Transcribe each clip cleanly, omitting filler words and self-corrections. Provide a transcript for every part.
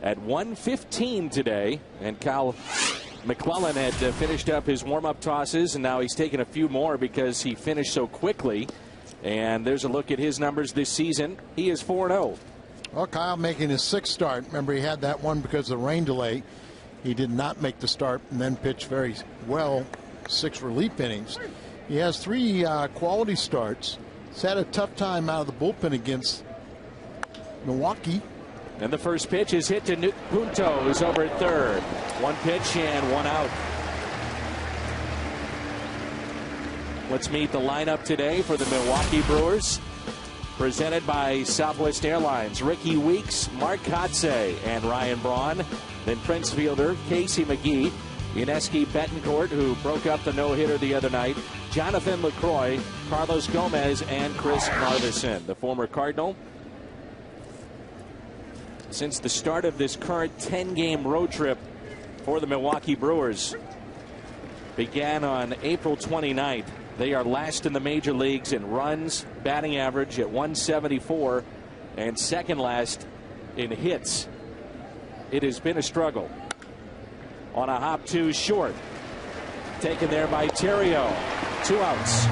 at 1:15 today. And Kyle McClellan had finished up his warm-up tosses, and now he's taken a few more because he finished so quickly. And there's a look at his numbers this season. He is 4-0. Well, Kyle making his sixth start. Remember, he had that one because of the rain delay. He did not make the start and then pitched very well 6 relief innings. He has 3 quality starts. He's had a tough time out of the bullpen against Milwaukee. And the first pitch is hit to Punto, who's over at third. 1 pitch and 1 out. Let's meet the lineup today for the Milwaukee Brewers. Presented by Southwest Airlines. Ricky Weeks, Mark Kotze, and Ryan Braun. Then Prince Fielder, Casey McGee, Yuneski Betancourt, who broke up the no-hitter the other night, Jonathan LaCroix, Carlos Gomez, and Chris Marvison, the former Cardinal. Since the start of this current 10-game road trip for the Milwaukee Brewers began on April 29th, they are last in the major leagues in runs, batting average at 174, and second last in hits. It has been a struggle. On a hop to short. Taken there by Terrio. 2 outs.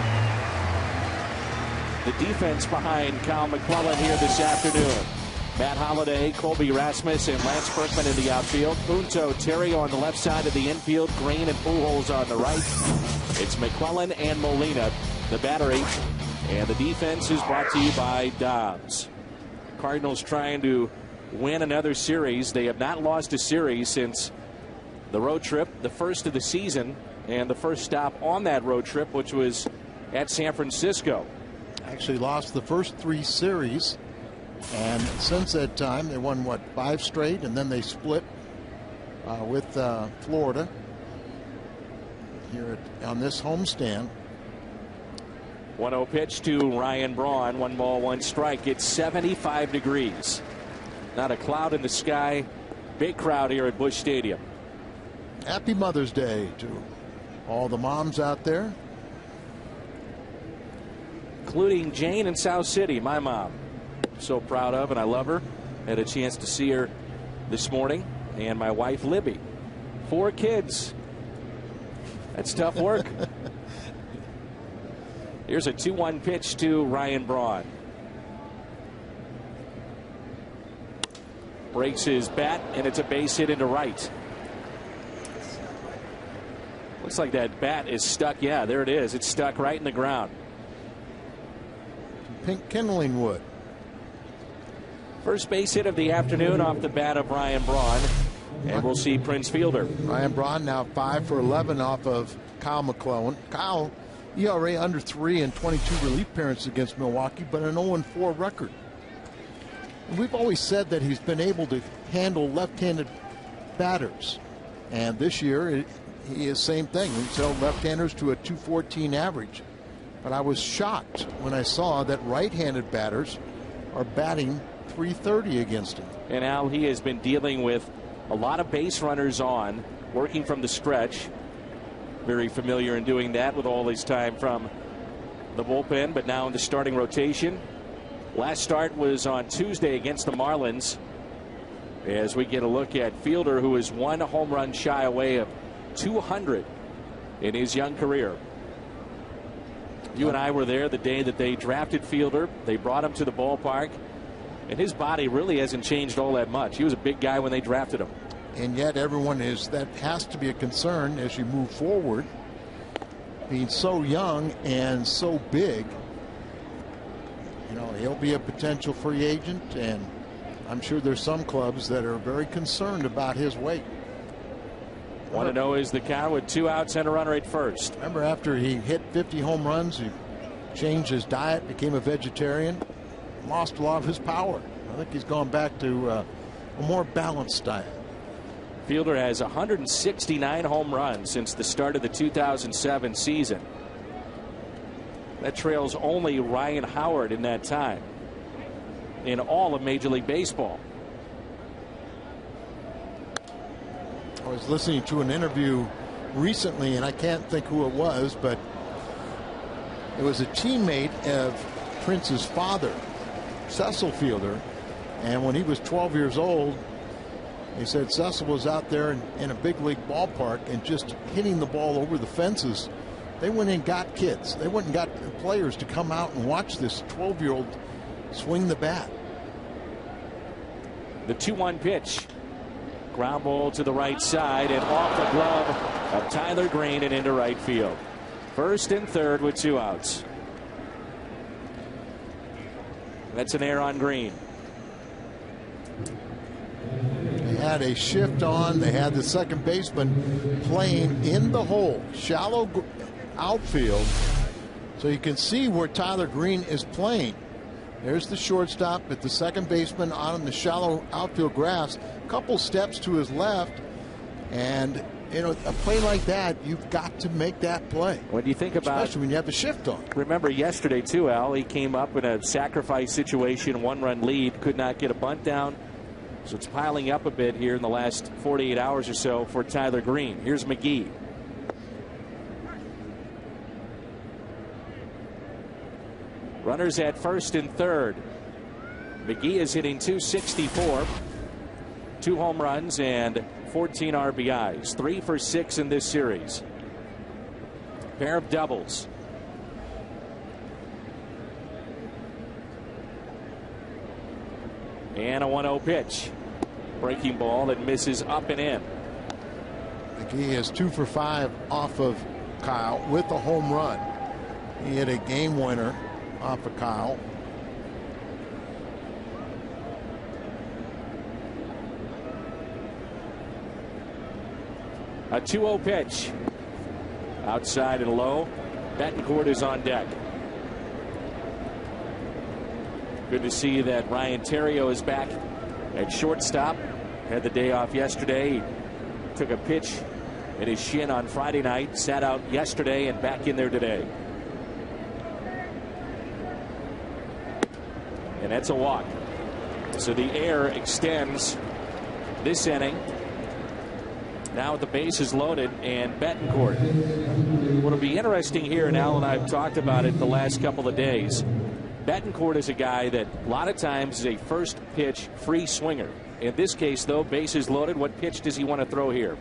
The defense behind Kyle McClellan here this afternoon. Matt Holliday, Colby Rasmus, and Lance Berkman in the outfield. Punto, Terrio on the left side of the infield. Green and Pujols on the right. It's McClellan and Molina, the battery. And the defense is brought to you by Dobbs. Cardinals trying to win another series. They have not lost a series since the road trip, the first of the season, and the first stop on that road trip, which was at San Francisco. Actually lost the first 3 series, and since that time they won, what, 5 straight, and then they split with Florida here on this homestand. 1-0 pitch to Ryan Braun. 1 ball, 1 strike. It's 75 degrees. Not a cloud in the sky. Big crowd here at Busch Stadium. Happy Mother's Day to all the moms out there, including Jane in South City, my mom. So proud of, and I love her. Had a chance to see her this morning. And my wife, Libby. 4 kids. That's tough work. Here's a 2-1 pitch to Ryan Braun. Breaks his bat, and it's a base hit into right. Looks like that bat is stuck. Yeah, there it is. It's stuck right in the ground. Pink kindling wood. First base hit of the afternoon off the bat of Ryan Braun. And we'll see Prince Fielder. Ryan Braun now 5 for 11 off of Kyle McClellan. Kyle, ERA under 3 and 22 relief appearances against Milwaukee, but an 0-4 record. And we've always said that he's been able to handle left-handed batters. And this year, he is same thing. He's held left-handers to a .214 average. But I was shocked when I saw that right-handed batters are batting .330 against him. And Al, he has been dealing with a lot of base runners on, working from the stretch. Very familiar in doing that with all his time from the bullpen, but now in the starting rotation. Last start was on Tuesday against the Marlins. As we get a look at Fielder, who is 1 home run shy away of 200 in his young career. You and I were there the day that they drafted Fielder. They brought him to the ballpark, and his body really hasn't changed all that much. He was a big guy when they drafted him. And yet everyone is, that has to be a concern as you move forward. Being so young and so big, you know, he'll be a potential free agent, and I'm sure there's some clubs that are very concerned about his weight. 1-0 is the count with 2 outs and a runner at first. Remember, after he hit 50 home runs, he changed his diet, became a vegetarian, lost a lot of his power. I think he's gone back to a more balanced diet. Fielder has 169 home runs since the start of the 2007 season. That trails only Ryan Howard in that time in all of Major League Baseball. I was listening to an interview recently, and I can't think who it was, but it was a teammate of Prince's father, Cecil Fielder, and when he was 12 years old, They said Cecil was out there in a big league ballpark and just hitting the ball over the fences. They went and got kids. They went and got players to come out and watch this 12-year-old swing the bat. The 2-1 pitch. Ground ball to the right side and off the glove of Tyler Green and into right field. First and third with 2 outs. That's an error on Green. They had a shift on. They had the second baseman playing in the hole, shallow outfield. So you can see where Tyler Green is playing. There's the shortstop, but the second baseman on the shallow outfield grass, a couple steps to his left. And, you know, a play like that, you've got to make that play. When you think about, especially when you have the shift on. Remember yesterday, too, Al, he came up in a sacrifice situation, 1-run lead, could not get a bunt down. So it's piling up a bit here in the last 48 hours or so for Tyler Green. Here's McGee. Runners at first and third. McGee is hitting .264, 2 home runs and 14 RBIs, 3 for 6 in this series. Pair of doubles. And a 1-0 pitch. Breaking ball that misses up and in. McGee is 2 for 5 off of Kyle with a home run. He hit a game winner off of Kyle. A 2-0 pitch. Outside and low. Betancourt is on deck. Good to see that Ryan Theriot is back at shortstop. Had the day off yesterday. He took a pitch in his shin on Friday night. Sat out yesterday and back in there today. And that's a walk. So the air extends this inning. Now the base is loaded and Betancourt. What'll be interesting here, and Al and I have talked about it the last couple of days. Betancourt is a guy that a lot of times is a first pitch free swinger. In this case, though, bases loaded. What pitch does he want to throw here?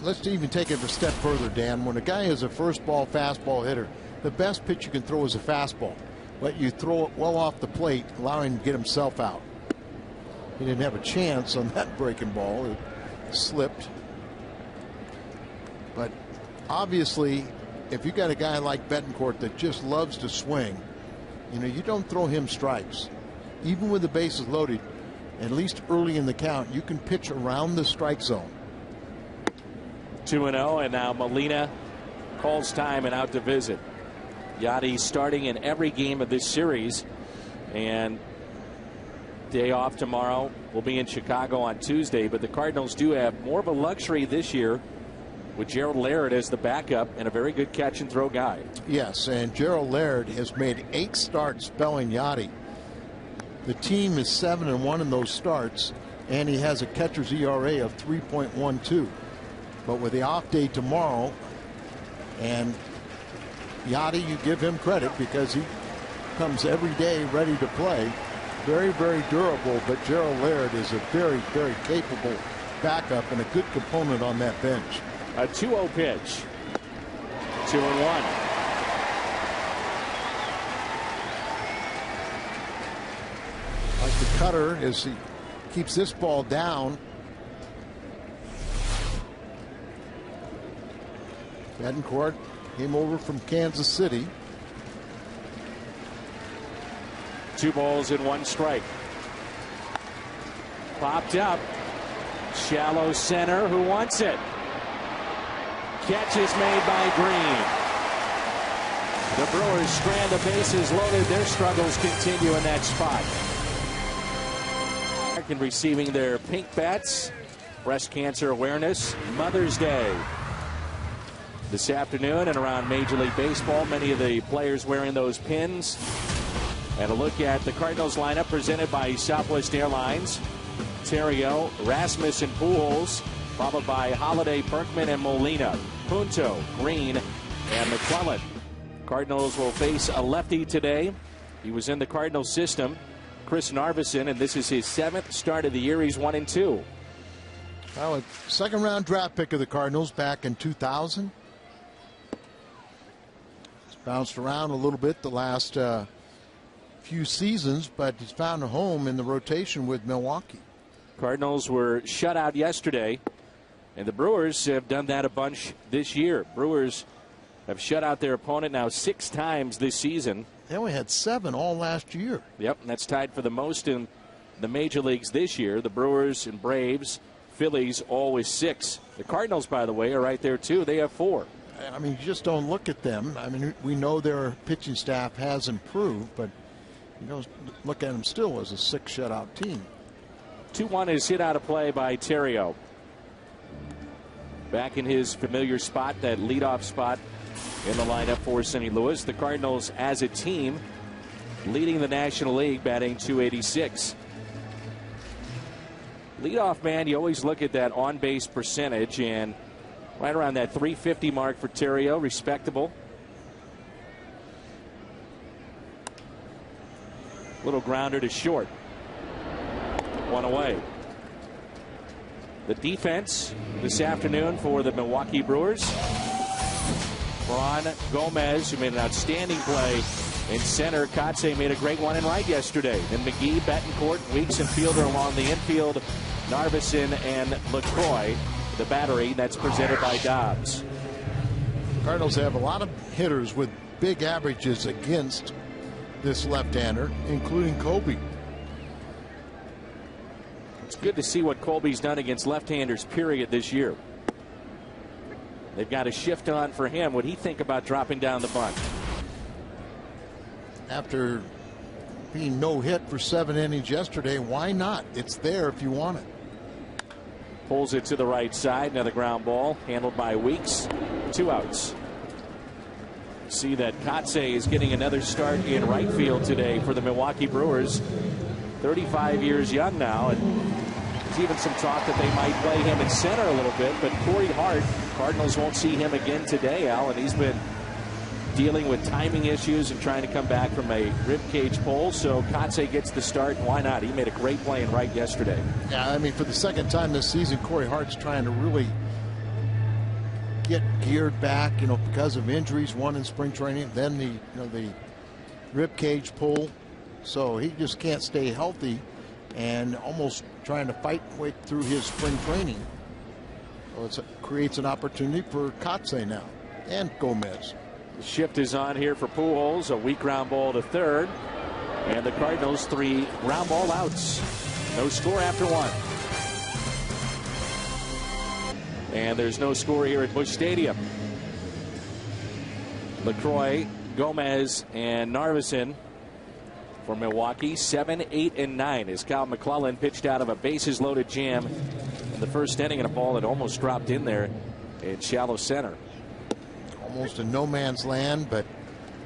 Let's even take it a step further, Dan. When a guy is a first ball fastball hitter, the best pitch you can throw is a fastball. But you throw it well off the plate, allowing him to get himself out. He didn't have a chance on that breaking ball. It slipped. But obviously, if you got a guy like Betancourt that just loves to swing, you know, you don't throw him strikes. Even with the bases loaded, at least early in the count, you can pitch around the strike zone. 2-0, and now Molina calls time and out to visit. Yadi starting in every game of this series, and day off tomorrow. We'll be in Chicago on Tuesday, but the Cardinals do have more of a luxury this year with Gerald Laird as the backup and a very good catch and throw guy. Yes, and Gerald Laird has made 8 starts spelling Yadi. The team is 7-1 in those starts, and he has a catcher's ERA of 3.12. But with the off day tomorrow, and Yadi, you give him credit because he comes every day ready to play. Very, very durable, but Gerald Laird is a very, very capable backup and a good component on that bench. A 2-0 pitch. 2-1. Like the cutter as he keeps this ball down. Betancourt came over from Kansas City. 2 balls and 1 strike. Popped up. Shallow center. Who wants it? Catch is made by Green. The Brewers strand the bases loaded. Their struggles continue in that spot. And receiving their pink bats. Breast cancer awareness. Mother's Day this afternoon, and around Major League Baseball, many of the players wearing those pins. And a look at the Cardinals lineup presented by Southwest Airlines. Theriot, Rasmus, and Pujols, followed by Holiday, Berkman, and Molina. Punto, Green, and McClellan. Cardinals will face a lefty today. He was in the Cardinals system. Chris Narveson, and this is his 7th start of the year. He's 1-2. Well, a second-round draft pick of the Cardinals back in 2000. He's bounced around a little bit the last few seasons, but he's found a home in the rotation with Milwaukee. Cardinals were shut out yesterday, and the Brewers have done that a bunch this year. Brewers have shut out their opponent now 6 times this season. They only had 7 all last year. Yep, and that's tied for the most in the major leagues this year. The Brewers and Braves, Phillies, all with 6. The Cardinals, by the way, are right there too. They have 4. I mean, you just don't look at them. I mean, we know their pitching staff has improved, but you don't look at them still as a 6 shutout team. 2-1 is hit out of play by Terrio. Back in his familiar spot, that leadoff spot in the lineup for St. Louis. The Cardinals as a team leading the National League, batting .286. Leadoff man, you always look at that on-base percentage, and right around that .350 mark for Terrio, respectable. Little grounder to short. 1 away. The defense this afternoon for the Milwaukee Brewers. Ron Gomez, who made an outstanding play in center. Kotze made a great one in right yesterday. Then McGee, Betancourt, Weeks, and Fielder along the infield. Narveson and LaCroix, the battery that's presented by Dobbs. Cardinals have a lot of hitters with big averages against this left-hander, including Colby. It's good to see what Colby's done against left-handers, period, this year. They've got a shift on for him. What do he think about dropping down the bunch? After being no hit for 7 innings yesterday, why not? It's there if you want it. Pulls it to the right side. Another ground ball handled by Weeks. 2 outs. See that Kotze is getting another start in right field today for the Milwaukee Brewers. 35 years young now, and there's even some talk that they might play him in center a little bit. But Corey Hart, Cardinals won't see him again today, Al, and he's been dealing with timing issues and trying to come back from a rib cage pull. So Kotze gets the start. Why not? He made a great play in right yesterday. Yeah, I mean, for the second time this season, Corey Hart's trying to really get geared back, because of injuries. One in spring training, then the rib cage pull. So he just can't stay healthy, and almost trying to fight way through his spring training. So it creates an opportunity for Kotze now and Gomez. The shift is on here for Pujols. A weak ground ball to third. And the Cardinals 3 ground ball outs. No score after 1. And there's no score here at Busch Stadium. LaCroix, Gomez, and Narveson for Milwaukee. 7, 8, and 9 as Kyle McClellan pitched out of a bases-loaded jam in the first inning, and a ball that almost dropped in there in shallow center. Almost in no man's land, but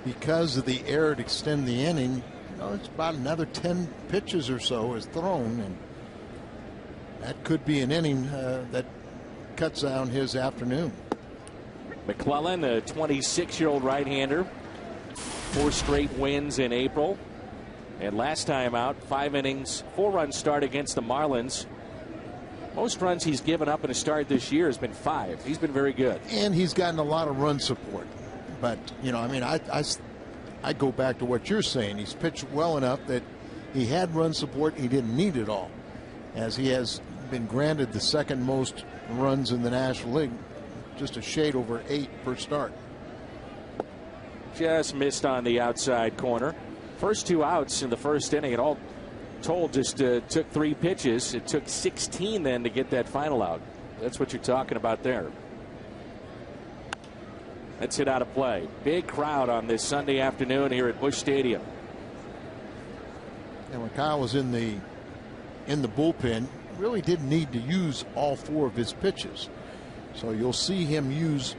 because of the error to extend the inning, it's about another 10 pitches or so is thrown, and that could be an inning that cuts down his afternoon. McClellan, a 26-year-old right-hander, 4 straight wins in April, and last time out, 5 innings, 4-run start against the Marlins. Most runs he's given up in a start this year has been 5. He's been very good. And he's gotten a lot of run support. But, I go back to what you're saying. He's pitched well enough that he had run support. He didn't need it all, as he has been granted the second most runs in the National League, just a shade over 8 per start. Just missed on the outside corner. First 2 outs in the first inning. It all told just took 3 pitches. It took 16 then to get that final out. That's what you're talking about there. That's hit out of play. Big crowd on this Sunday afternoon here at Busch Stadium. And when Kyle was in the bullpen, really didn't need to use all 4 of his pitches. So you'll see him use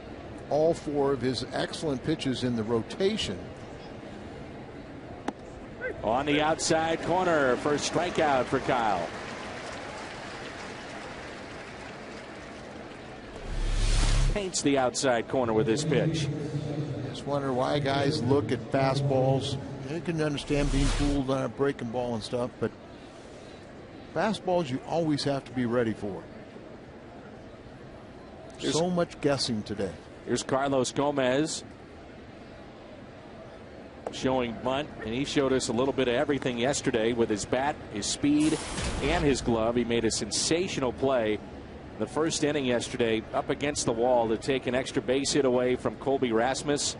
all 4 of his excellent pitches in the rotation. On the outside corner, first strikeout for Kyle. Paints the outside corner with his pitch. Just wonder why guys look at fastballs You can understand being fooled on a breaking ball and stuff, but fastballs you always have to be ready for. So much guessing today. Here's Carlos Gomez showing bunt, and he showed us a little bit of everything yesterday with his bat, his speed, and his glove. He made a sensational play the first inning yesterday up against the wall to take an extra base hit away from Colby Rasmus.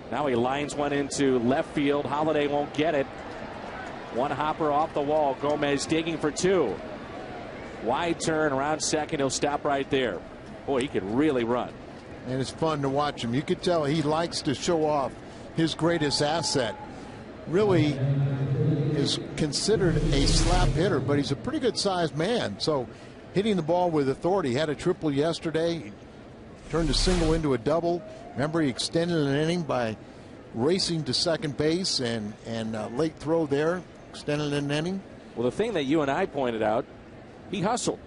Now he lines one into left field. Holiday won't get it. One hopper off the wall. Gomez digging for two. Wide turn around second. He'll stop right there. Boy, he could really run. And it's fun to watch him. You could tell he likes to show off his greatest asset. Really is considered a slap hitter, but he's a pretty good sized man. So hitting the ball with authority. Had a triple yesterday. He turned a single into a double. Remember, he extended an inning by racing to second base and late throw there, extended an inning. Well, the thing that you and I pointed out, he hustled.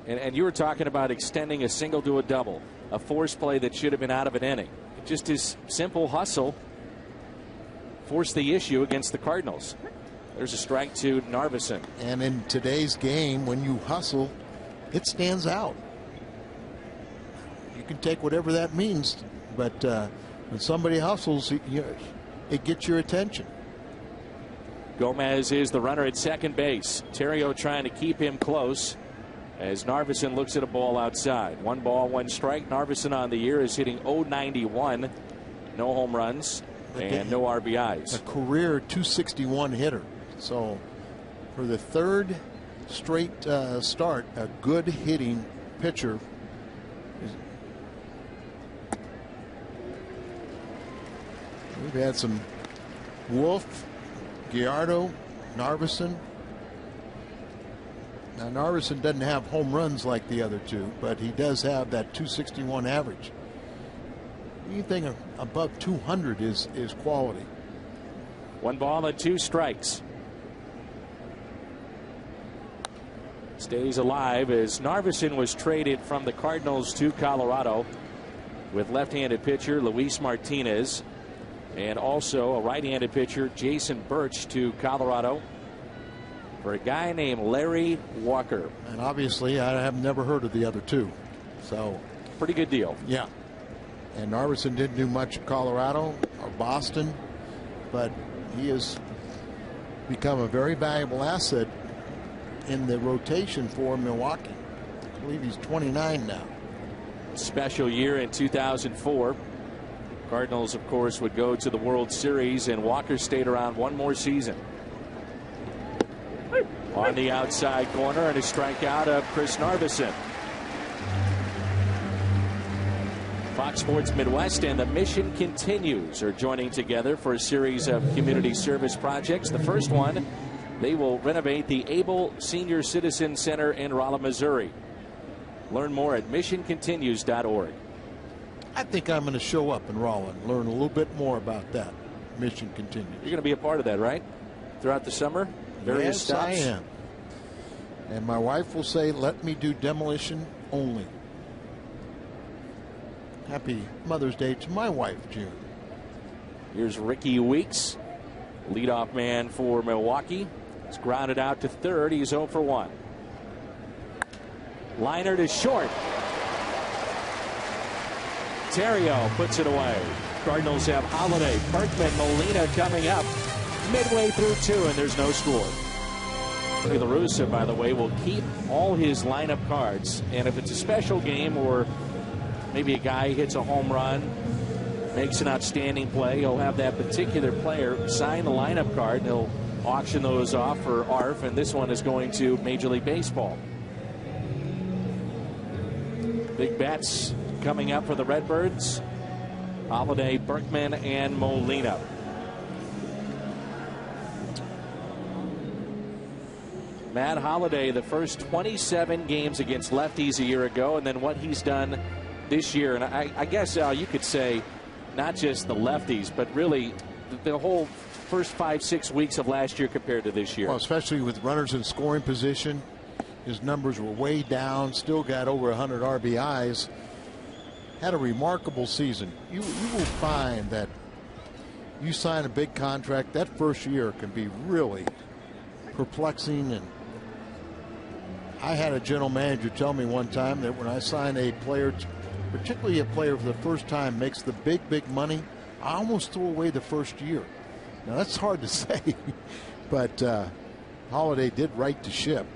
And you were talking about extending a single to a double, a force play that should have been out of an inning. Just his simple hustle forced the issue against the Cardinals. There's a strike to Narveson. And in today's game, when you hustle, it stands out. You can take whatever that means, but when somebody hustles, it gets your attention. Gomez is the runner at second base. Terrio trying to keep him close as Narveson looks at a ball outside. 1 ball, 1 strike. Narveson on the year is hitting .091. No home runs and no RBIs. A career .261 hitter. So for the third straight start, a good hitting pitcher. We've had some Wolf, Gallardo, Narveson. Now Narveson doesn't have home runs like the other two, but he does have that .261 average. Anything above 200 is quality. 1 ball and 2 strikes. Stays alive as Narveson was traded from the Cardinals to Colorado with left-handed pitcher Luis Martinez and also a right-handed pitcher Jason Birch to Colorado for a guy named Larry Walker. And obviously I have never heard of the other two. So pretty good deal. Yeah. And Narveson didn't do much in Colorado or Boston, but he has become a very valuable asset in the rotation for Milwaukee. I believe he's 29 now. Special year in 2004. Cardinals, of course, would go to the World Series, and Walker stayed around 1 more season. On the outside corner, and a strikeout of Chris Narveson. Fox Sports Midwest and the Mission Continues are joining together for a series of community service projects. The first one, they will renovate the Able Senior Citizen Center in Rolla, Missouri. Learn more at missioncontinues.org. I think I'm going to show up in Rolla and learn a little bit more about that. Mission Continues. You're going to be a part of that, right? Throughout the summer? Various stops? I am. And my wife will say, let me do demolition only. Happy Mother's Day to my wife, June. Here's Ricky Weeks, leadoff man for Milwaukee. It's grounded out to third. He's 0 for 1. Liner to short. Terrio puts it away. Cardinals have Holiday, Berkman, Molina coming up midway through 2, and there's no score. La Russa, by the way, will keep all his lineup cards, and if it's a special game or maybe a guy hits a home run, makes an outstanding play, he'll have that particular player sign the lineup card, and he'll auction those off for ARF, and this one is going to Major League Baseball. Big bets coming up for the Redbirds. Holiday, Berkman, and Molina. Matt Holiday, the first 27 games against lefties a year ago, and then what he's done this year. And I guess you could say not just the lefties, but really the whole first 5-6 weeks of last year compared to this year. Well, especially with runners in scoring position, his numbers were way down, still got over 100 RBIs. Had a remarkable season. You will find that you sign a big contract, that first year can be really perplexing. And I had a general manager tell me one time that when I sign a player, particularly a player for the first time, makes the big money, I almost throw away the first year. Now that's hard to say, but Holiday did right to ship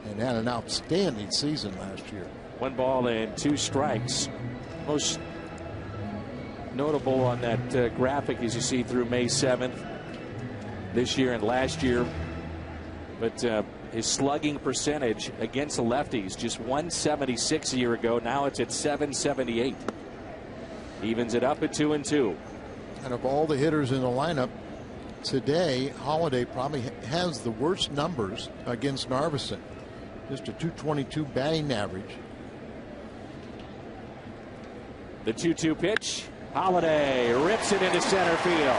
and had an outstanding season last year. 1 ball and 2 strikes. Most notable on that graphic as you see through May 7th this year and last year. But his slugging percentage against the lefties, just 176 a year ago. Now it's at 778. Evens it up at 2-2. And of all the hitters in the lineup today, Holiday probably has the worst numbers against Narveson. Just a .222 batting average. The 2-2 pitch. Holiday rips it into center field.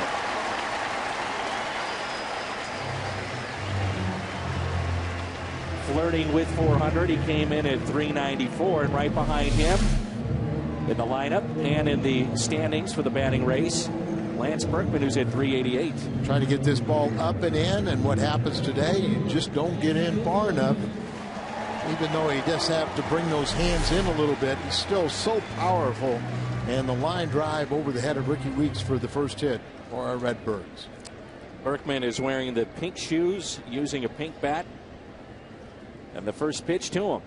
Flirting with 400. He came in at 394, and right behind him in the lineup and in the standings for the batting race, Lance Berkman, who's at 388. Trying to get this ball up and in, and what happens today, you just don't get in far enough. Even though he does have to bring those hands in a little bit, he's still so powerful. And the line drive over the head of Ricky Weeks for the first hit for our Redbirds. Berkman is wearing the pink shoes, using a pink bat. And the first pitch to him.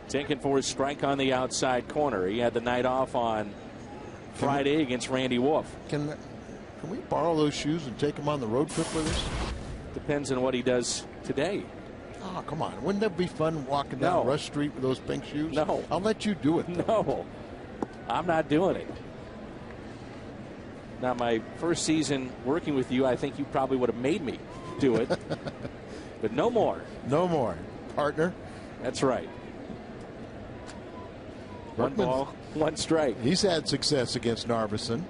Taken for his strike on the outside corner. He had the night off on Friday against Randy Wolf. Can we borrow those shoes and take them on the road trip with us? Depends on what he does today. Oh, come on. Wouldn't that be fun walking down Rush Street with those pink shoes? No. I'll let you do it. No. I'm not doing it. Now, my first season working with you, I think you probably would have made me do it. But no more. No more. Partner. That's right. 1 ball, 1 strike. He's had success against Narveson.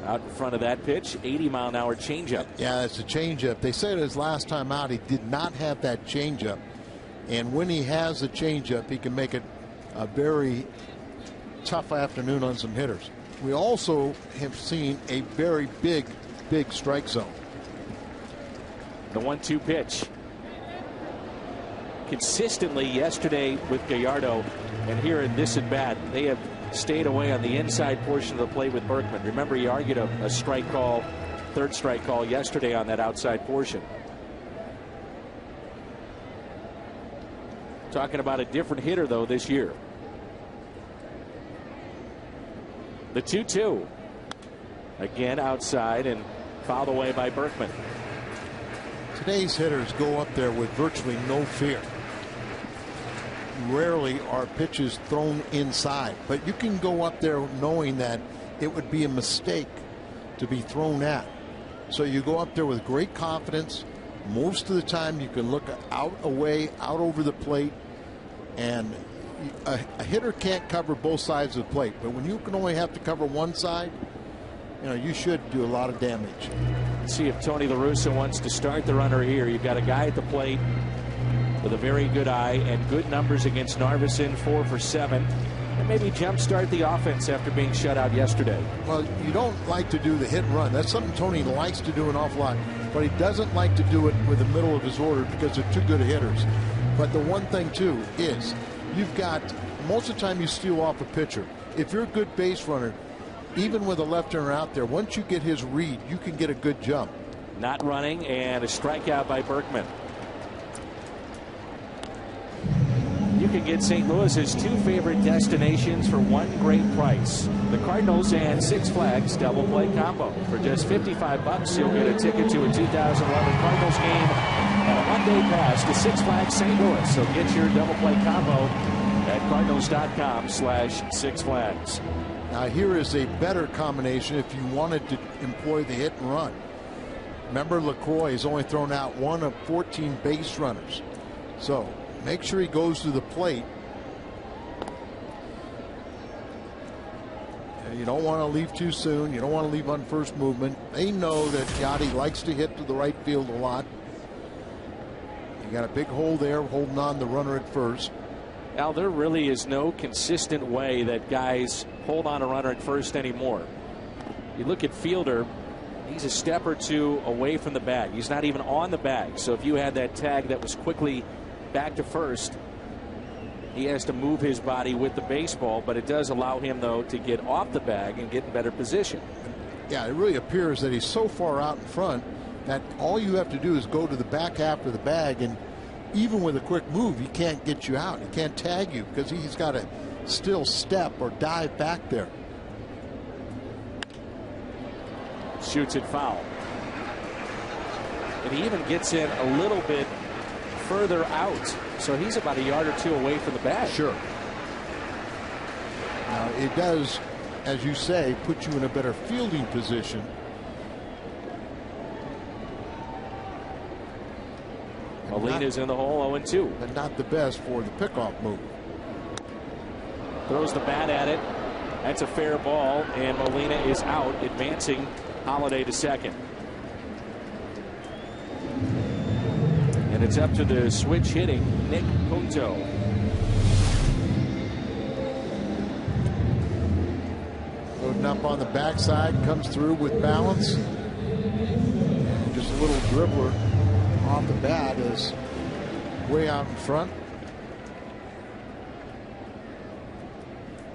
Out in front of that pitch, 80-mile-an-hour changeup. Yeah, it's a changeup. They said his last time out he did not have that changeup. And when he has a changeup, he can make it a very tough afternoon on some hitters. We also have seen a very big strike zone. The 1-2 pitch. Consistently yesterday with Gallardo, and here in this at bat, they have stayed away on the inside portion of the plate with Berkman. Remember, he argued a strike call, 3rd strike call yesterday on that outside portion. Talking about a different hitter, though, this year. The 2-2. Again outside and fouled away by Berkman. Today's hitters go up there with virtually no fear. Rarely are pitches thrown inside, but you can go up there knowing that it would be a mistake to be thrown at. So you go up there with great confidence. Most of the time you can look out away, out over the plate, and a hitter can't cover both sides of the plate. But when you can only have to cover one side, you should do a lot of damage. Let's see if Tony La Russa wants to start the runner here. You've got a guy at the plate with a very good eye and good numbers against Narveson, 4 for 7, and maybe jumpstart the offense after being shut out yesterday. Well, you don't like to do the hit and run. That's something Tony likes to do an awful lot, but he doesn't like to do it with the middle of his order because they're too good hitters. But the one thing too is you've got, most of the time you steal off a pitcher. If you're a good base runner, even with a left-hander out there, once you get his read, you can get a good jump. Not running, and a strikeout by Berkman. You can get St. Louis's 2 favorite destinations for one great price. The Cardinals and Six Flags double play combo. For just $55, you'll get a ticket to a 2011 Cardinals game and a one-day pass to Six Flags St. Louis. So get your double play combo at cardinals.com/Six Flags. Now here is a better combination if you wanted to employ the hit and run. Remember, LaCroix has only thrown out 1 of 14 base runners. So make sure he goes to the plate. And you don't want to leave too soon. You don't want to leave on first movement. They know that Yachty likes to hit to the right field a lot. You got a big hole there holding on the runner at first. Al, there really is no consistent way that guys hold on a runner at first anymore. You look at Fielder, he's a step or two away from the bag. He's not even on the bag. So if you had that tag that was quickly back to first, he has to move his body with the baseball, but it does allow him, though, to get off the bag and get in better position. Yeah, it really appears that he's so far out in front that all you have to do is go to the back half of the bag, and even with a quick move, he can't get you out. He can't tag you because he's got to still step or dive back there. Shoots it foul. And he even gets in a little bit further out. So he's about a yard or two away from the bag. Sure. It does, as you say, put you in a better fielding position. Molina's in the hole, 0-2. But not the best for the pickoff move. Throws the bat at it. That's a fair ball, and Molina is out, advancing Holiday to second. And it's up to the switch hitting Nick Punto. Loading up on the backside, comes through with balance. Just a little dribbler off the bat is way out in front.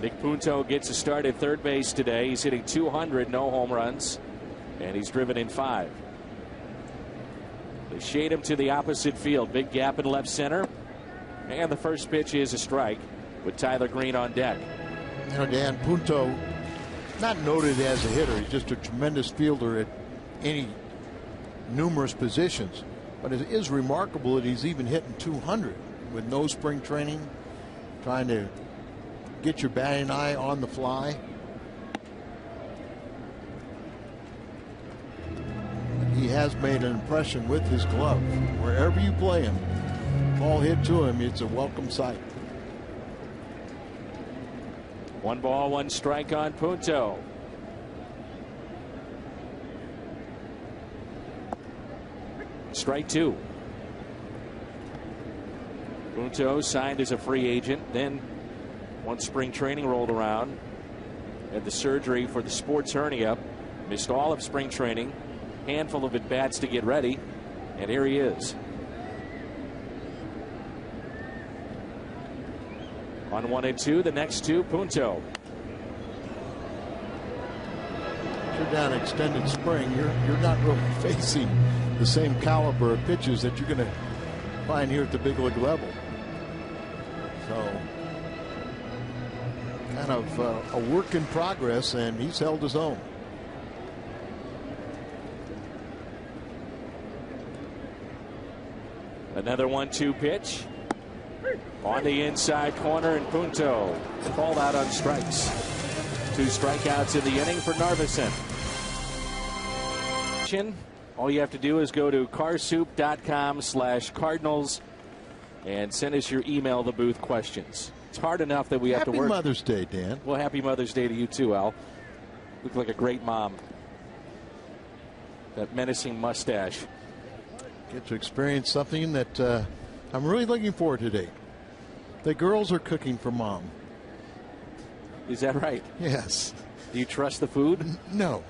Nick Punto gets a start at third base today. He's hitting .200, no home runs, and he's driven in 5. They shade him to the opposite field. Big gap in left center. And the first pitch is a strike with Tyler Green on deck. You know, Dan, Punto, not noted as a hitter. He's just a tremendous fielder at any numerous positions. But it is remarkable that he's even hitting .200 with no spring training, trying to get your batting eye on the fly. He has made an impression with his glove. Wherever you play him, ball hit to him, it's a welcome sight. 1 ball, 1 strike on Punto. Strike 2. Punto signed as a free agent. Then once spring training rolled around, had the surgery for the sports hernia, missed all of spring training, handful of at-bats to get ready, and here he is. On 1-2, the next 2, Punto. If you're down extended spring, you're not really facing the same caliber of pitches that you're going to find here at the big league level. So kind of a work in progress, and he's held his own. Another 1-2 pitch on the inside corner, and Punto called out on strikes. 2 strikeouts in the inning for Narveson. All you have to do is go to carsoup.com/Cardinals and send us your email the booth questions. It's hard enough that we have to work. Happy Mother's Day, Dan. Well, happy Mother's Day to you too, Al. Look like a great mom. That menacing mustache. Get to experience something that I'm really looking forward to today. The girls are cooking for Mom. Is that right? Yes. Do you trust the food? No.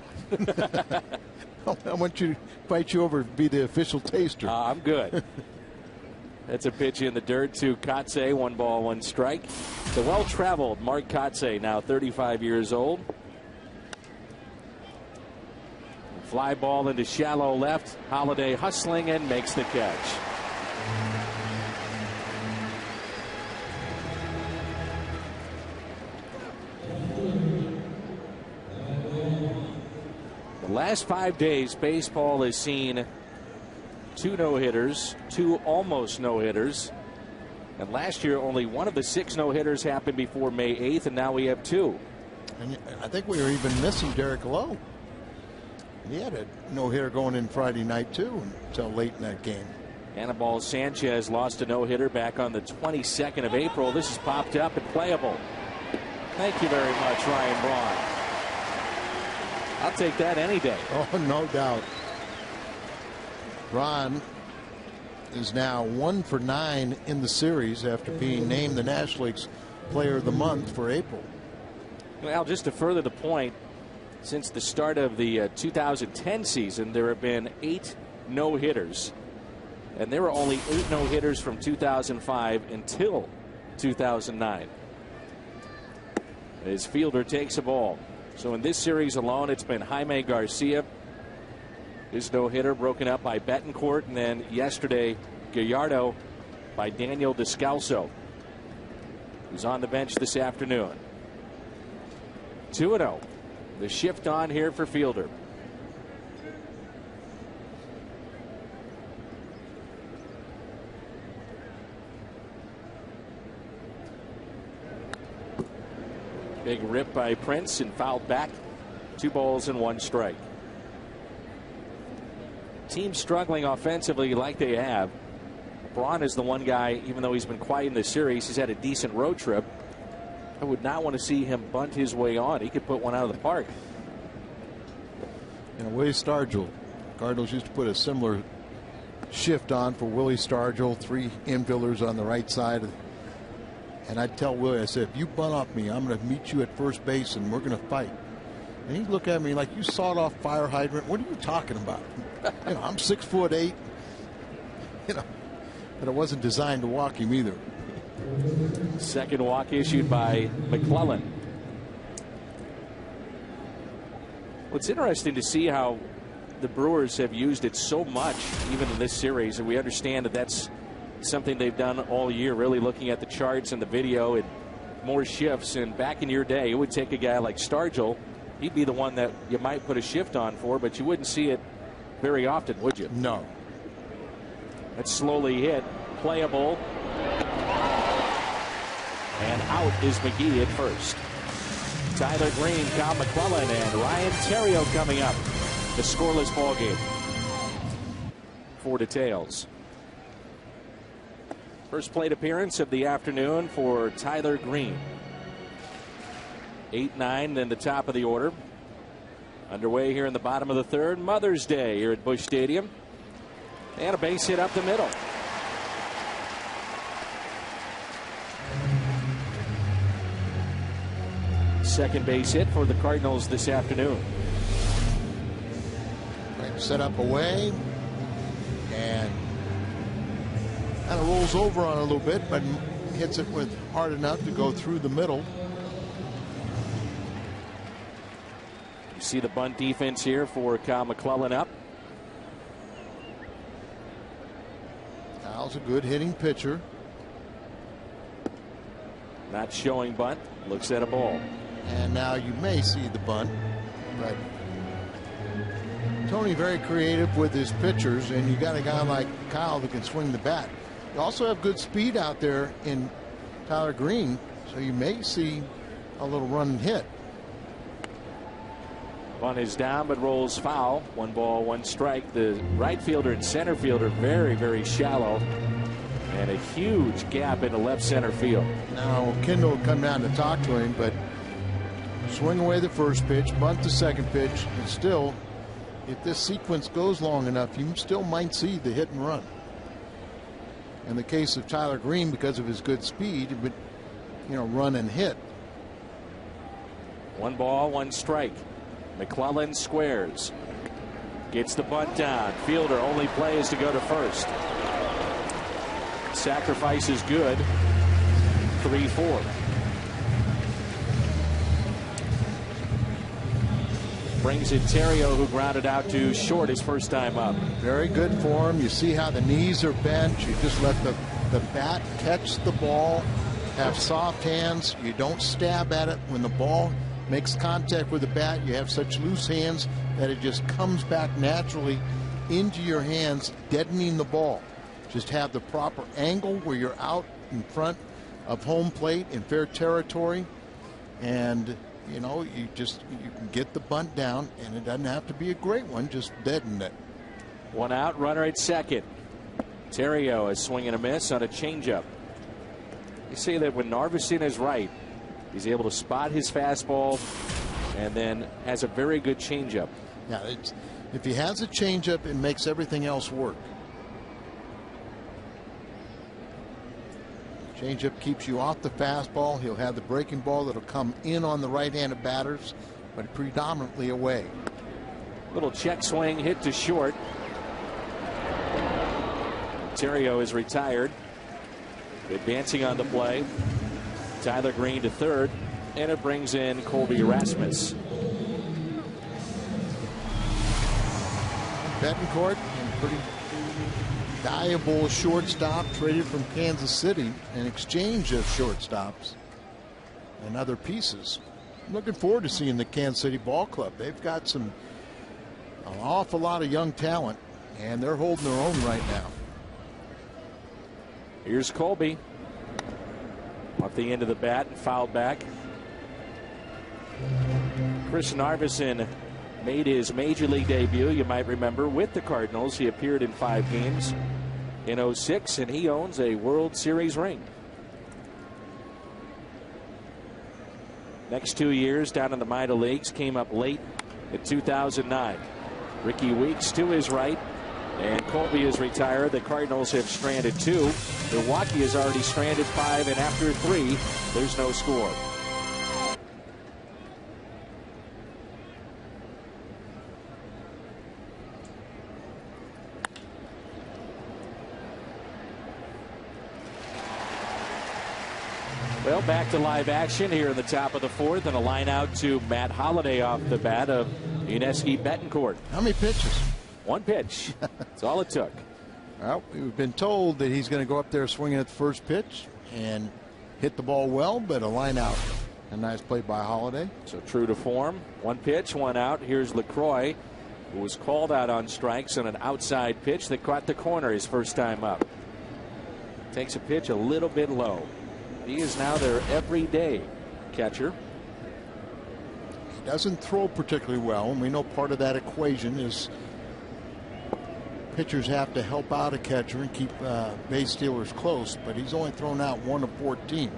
I want you to invite you over to be the official taster. I'm good. That's a pitch in the dirt to Kotze. 1 ball, 1 strike. The well-traveled Mark Kotze, now 35 years old. Fly ball into shallow left. Holiday hustling and makes the catch. The last 5 days, baseball has seen 2 no-hitters, 2 almost no-hitters. And last year, only 1 of the 6 no-hitters happened before May 8th, and now we have 2. And I think we were even missing Derek Lowe. He had a no-hitter going in Friday night, too, until late in that game. Anibal Sanchez lost a no-hitter back on the 22nd of April. This is popped up and playable. Thank you very much, Ryan Braun. I'll take that any day. Oh, no doubt. Braun is now 1 for 9 in the series after being named the National League's Player of the Month for April. Well, just to further the point, Since the start of the 2010 season, there have been 8 no-hitters. And there were only 8 no-hitters from 2005 until 2009. His fielder takes a ball. So in this series alone, it's been Jaime Garcia. His no-hitter broken up by Betancourt, and then yesterday Gallardo by Daniel Descalso, who's on the bench this afternoon. 2-0. The shift on here for Fielder. Big rip by Prince and fouled back. 2 balls and 1 strike. Team struggling offensively like they have. Braun is the one guy, even though he's been quiet in this series, he's had a decent road trip. I would not want to see him bunt his way on. He could put one out of the park. In a way, Stargell. Cardinals used to put a similar shift on for Willie Stargell, 3 infielders on the right side. And I'd tell Willie, I said, if you bunt off me, I'm going to meet you at first base and we're going to fight. And he'd look at me like, you sawed off fire hydrant. What are you talking about? I'm 6'8". But I wasn't designed to walk him either. Second walk issued by McClellan. Well, it's interesting to see how the Brewers have used it so much, even in this series, and we understand that that's something they've done all year, really looking at the charts and the video and more shifts. And back in your day, it would take a guy like Stargell. He'd be the one that you might put a shift on for, but you wouldn't see it very often, would you? No. That's slowly hit. Playable. And out is McGee at first. Tyler Green, Kyle McClellan, and Ryan Theriot coming up. The scoreless ball game. 4 details. First plate appearance of the afternoon for Tyler Green. 8-9, then the top of the order. Underway here in the bottom of the third. Mother's Day here at Busch Stadium. And a base hit up the middle. Second base hit for the Cardinals this afternoon. Right, set up away. And kind of rolls over on it a little bit, but hits it with hard enough to go through the middle. You see the bunt defense here for Kyle McClellan up. Kyle's a good hitting pitcher. Not showing bunt. Looks at a ball. And now you may see the bunt, but Tony very creative with his pitchers, and you got a guy like Kyle that can swing the bat. You also have good speed out there in Tyler Green, so you may see a little run and hit. Bunt is down but rolls foul. 1 ball, 1 strike. The right fielder and center fielder very, very shallow. And a huge gap in the left center field. Now Kendall will come down to talk to him, but swing away the first pitch, bunt the second pitch, and still, if this sequence goes long enough, you still might see the hit and run. In the case of Tyler Green, because of his good speed, it would, run and hit. 1 ball, 1 strike. McClellan squares. Gets the bunt down. Fielder only plays to go to first. Sacrifice is good. 3-4. Brings in Theriot, who grounded out to short his first time up. Very good for him. You see how the knees are bent. You just let the bat catch the ball. Have soft hands. You don't stab at it. When the ball makes contact with the bat, you have such loose hands that it just comes back naturally into your hands, deadening the ball. Just have the proper angle where you're out in front of home plate in fair territory, and you can get the bunt down, and it doesn't have to be a great one, just deaden it. 1 out, runner at second. Theriot is swinging a miss on a changeup. You say that when Narveson is right, he's able to spot his fastball and then has a very good changeup. Yeah, if he has a changeup, it makes everything else work. Changeup keeps you off the fastball. He'll have the breaking ball that'll come in on the right-handed batters. but predominantly away. Little check swing hit to short. Ontario is retired. Advancing on the play. Tyler Green to third, and it brings in Colby Rasmus. Betancourt, pretty valuable shortstop, traded from Kansas City, an exchange of shortstops and other pieces. I'm looking forward to seeing the Kansas City Ball Club. They've got an awful lot of young talent, and they're holding their own right now. Here's Colby. Off the end of the bat and fouled back. Chris Narveson made his major league debut, you might remember, with the Cardinals. He appeared in 5 games in 06, and he owns a World Series ring. Next 2 years down in the minor leagues, came up late in 2009. Ricky Weeks to his right, and Colby is retired. The Cardinals have stranded 2. Milwaukee has already stranded 5, and after 3, there's no score. Well, back to live action here in the top of the 4th, and a line out to Matt Holliday off the bat of Uneski Betancourt. How many pitches? 1 pitch. That's all it took. Well, we've been told that he's going to go up there swinging at the first pitch and hit the ball well, but a line out. A nice play by Holliday. So true to form. 1 pitch, 1 out. Here's LaCroix, who was called out on strikes on an outside pitch that caught the corner his first time up. Takes a pitch a little bit low. He is now their everyday catcher. He doesn't throw particularly well, and we know part of that equation is pitchers have to help out a catcher and keep base stealers close, but he's only thrown out 1 of 14.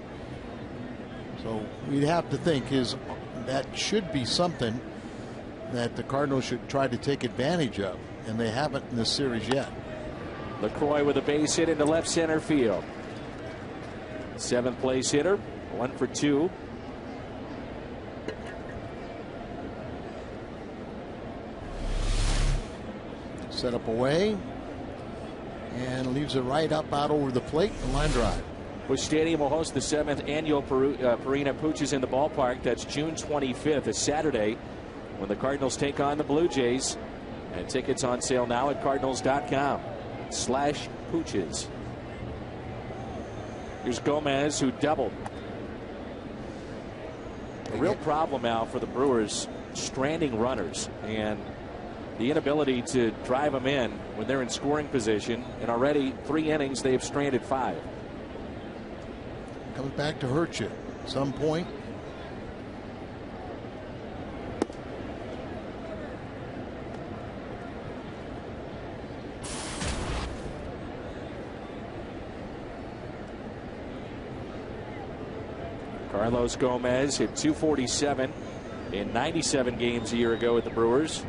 So we'd have to think that should be something that the Cardinals should try to take advantage of, and they haven't in this series yet. LaCroix with a base hit into left center field. 7th place hitter, 1 for 2. Set up away and leaves it right up out over the plate. The line drive. Busch Stadium will host the 7th annual Purina Pooches in the Ballpark. That's June 25th, a Saturday, when the Cardinals take on the Blue Jays. And tickets on sale now at cardinals.com/Pooches. Here's Gomez, who doubled. A real problem now for the Brewers, stranding runners and the inability to drive them in when they're in scoring position. And already 3 innings, they've stranded 5. Comes back to hurt you at some point. Carlos Gomez hit .247 in 97 games a year ago with the Brewers.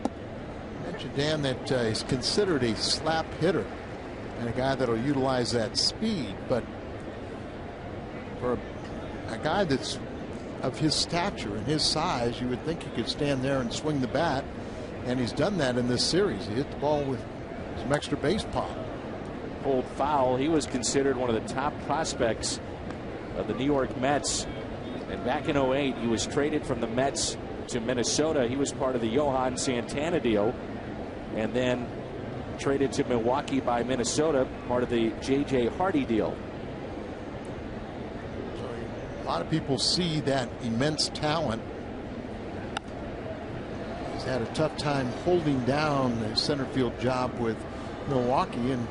I mentioned, Dan, that he's considered a slap hitter and a guy that will utilize that speed, but for a guy that's of his stature and his size, you would think he could stand there and swing the bat, and he's done that in this series. He hit the ball with some extra base pop. Pulled foul. He was considered one of the top prospects of the New York Mets, and back in 08 he was traded from the Mets to Minnesota. He was part of the Johan Santana deal, and then traded to Milwaukee by Minnesota, part of the J.J. Hardy deal. So a lot of people see that immense talent. He's had a tough time holding down the center field job with Milwaukee, and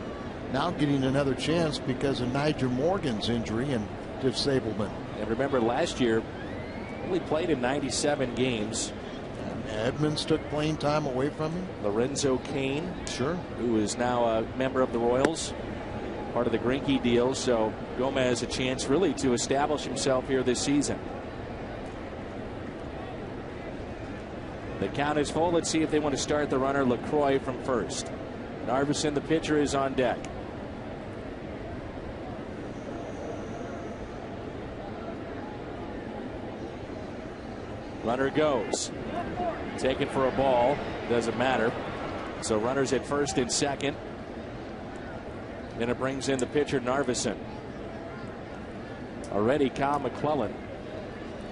now getting another chance because of Nigel Morgan's injury and disablement. And remember, last year only played in 97 games. And Edmonds took playing time away from him. Lorenzo Cain, sure, who is now a member of the Royals, part of the Greinke deal. So Gomez has a chance really to establish himself here this season. The count is full. Let's see if they want to start the runner. LaCroix from first. Narveson, the pitcher, is on deck. Runner goes. Taken for a ball. Doesn't matter. So runners at first and second. And it brings in the pitcher, Narveson. Already Kyle McClellan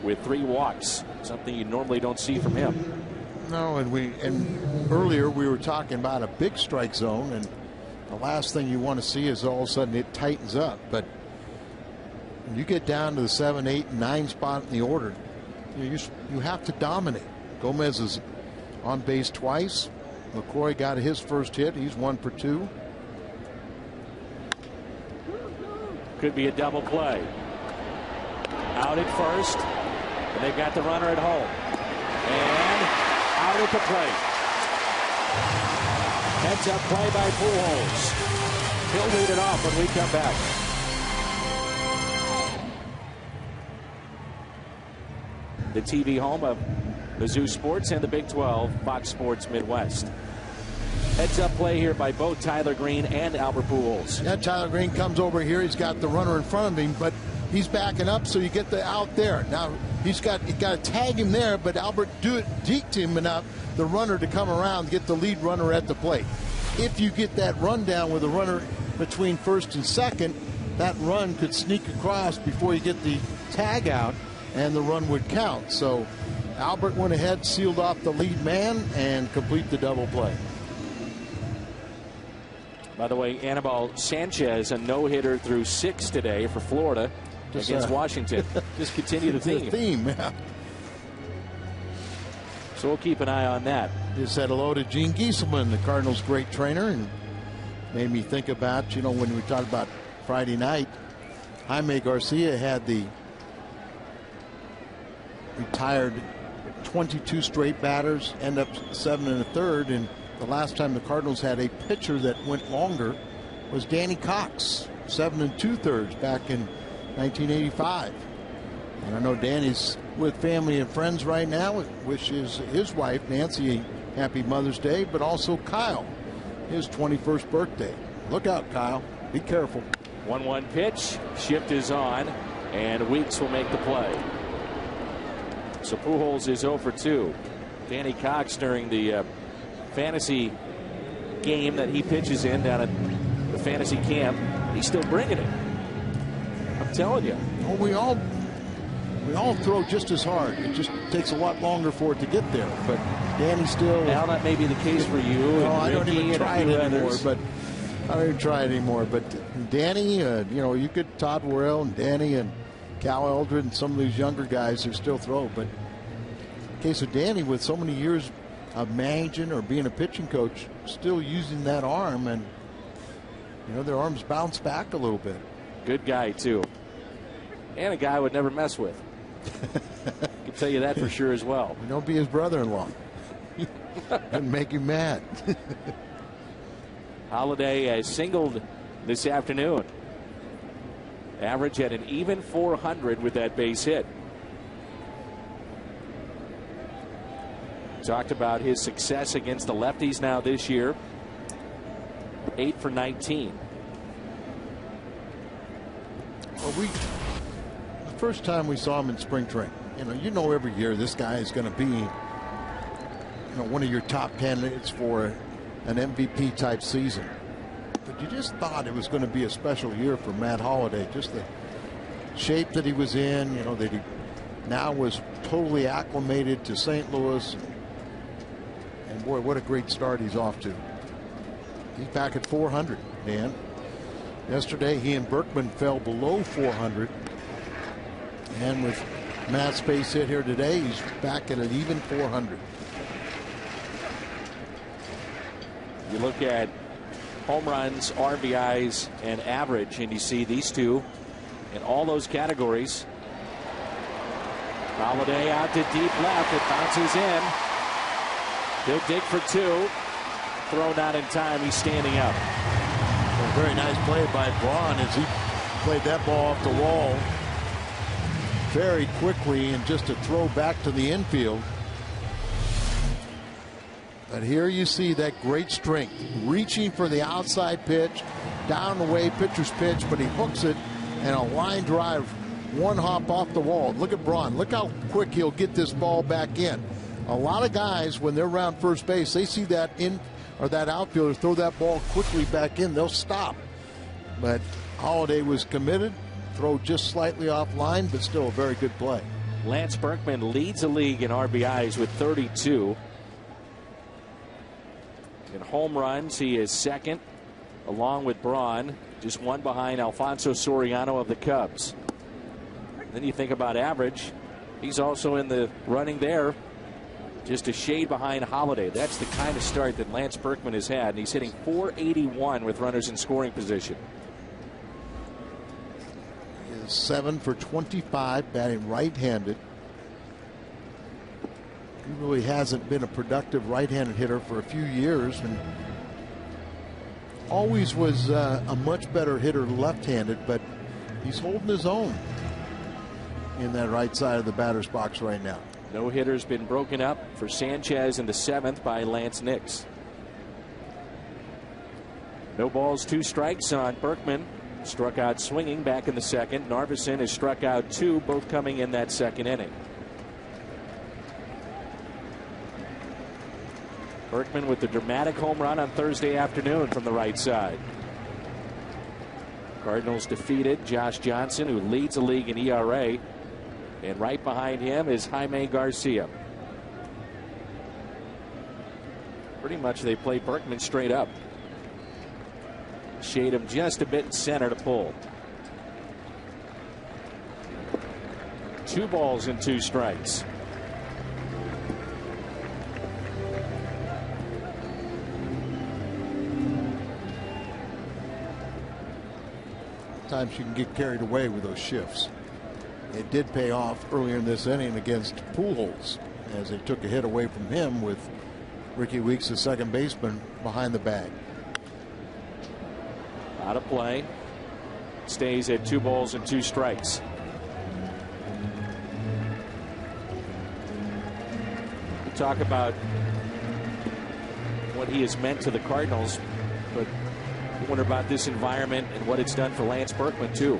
with 3 walks. Something you normally don't see from him. No, and earlier we were talking about a big strike zone, and the last thing you want to see is all of a sudden it tightens up. But when you get down to the 7, 8, and 9 spot in the order, you have to dominate. Gomez is on base twice. McCrory got his first hit. He's 1 for 2. Could be a double play. Out at first, and they've got the runner at home. And out at the plate. Heads up play by Pujols. He'll lead it off when we come back. The TV home of Mizzou Sports and the Big 12, Fox Sports Midwest. Heads up play here by both Tyler Green and Albert Pujols. Yeah, Tyler Green comes over here. He's got the runner in front of him, but he's backing up, so you get the out there. Now you got to tag him there, but Albert deked him enough, the runner to come around, get the lead runner at the plate. If you get that run down with a runner between first and second, that run could sneak across before you get the tag out, and the run would count. So Albert went ahead, sealed off the lead man, and complete the double play. By the way, Anibal Sanchez, a no-hitter through 6 today for Florida against Washington. Just continue the theme. Yeah. So we'll keep an eye on that. Just said hello to Gene Gieselman, the Cardinals' great trainer, and made me think about, when we talked about Friday night, Jaime Garcia had the retired 22 straight batters, end up 7 1/3, and the last time the Cardinals had a pitcher that went longer was Danny Cox, 7 2/3 back in 1985. And I know Danny's with family and friends right now. Wishes his wife Nancy a happy Mother's Day, but also Kyle, his 21st birthday. Look out, Kyle. Be careful. 1-1 pitch. Shift is on, and Weeks will make the play. So Pujols is 0 for 2. Danny Cox during the fantasy game that he pitches in down at the fantasy camp, he's still bringing it. I'm telling you. Well, we all throw just as hard. It just takes a lot longer for it to get there. But Danny still. Now that may be the case for you. No, I don't even try it anymore. Others. But I don't even try it anymore. But Danny, you could Todd Worrell and Danny and Cal Eldred and some of these younger guys who still throw. But in the case of Danny, with so many years of managing or being a pitching coach, still using that arm, and their arms bounce back a little bit. Good guy too, and a guy I would never mess with. I can tell you that for sure as well. Don't be his brother-in-law. And make him mad. Holiday has singled this afternoon. Average at an even 400 with that base hit. Talked about his success against the lefties now this year. 8 for 19. Well, the first time we saw him in spring training, every year this guy is going to be, one of your top candidates for an MVP type season. But you just thought it was going to be a special year for Matt Holliday. Just the shape that he was in, that he now was totally acclimated to St. Louis. And boy, what a great start he's off to. He's back at 400, Dan. Yesterday, he and Berkman fell below 400. And with Matt's base hit here today, he's back at an even 400. You look at home runs, RBIs, and average, and you see these two in all those categories. Holiday out to deep left. It bounces in. He'll dig for 2. Throw not in time. He's standing up. A very nice play by Braun as he played that ball off the wall very quickly, and just a throw back to the infield. But here you see that great strength, reaching for the outside pitch, down the way pitcher's pitch, but he hooks it, and a line drive one hop off the wall. Look at Braun. Look how quick he'll get this ball back in. A lot of guys, when they're around first base, they see that that outfielder throw that ball quickly back in, they'll stop. But Holiday was committed, throw just slightly offline, but still a very good play. Lance Berkman leads the league in RBIs with 32. In home runs, he is second, along with Braun, just one behind Alfonso Soriano of the Cubs. Then you think about average, he's also in the running there, just a shade behind Holiday. That's the kind of start that Lance Berkman has had, and he's hitting .481 with runners in scoring position. 7 for 25, batting right-handed. He really hasn't been a productive right-handed hitter for a few years, and always was a much better hitter left-handed, but he's holding his own in that right side of the batter's box right now. No hitter's been broken up for Sanchez in the 7th by Lance Nix. No balls, 2 strikes on Berkman. Struck out swinging back in the 2nd. Narveson has struck out 2, both coming in that 2nd inning. Berkman with the dramatic home run on Thursday afternoon from the right side. Cardinals defeated Josh Johnson, who leads the league in ERA. And right behind him is Jaime Garcia. Pretty much they play Berkman straight up. Shade him just a bit in center to pull. 2 balls and 2 strikes. Sometimes you can get carried away with those shifts. It did pay off earlier in this inning against Pujols, as they took a hit away from him with Ricky Weeks, the second baseman, behind the bag. Out of play. Stays at 2 balls and 2 strikes. We talk about what he has meant to the Cardinals, but I wonder about this environment and what it's done for Lance Berkman too.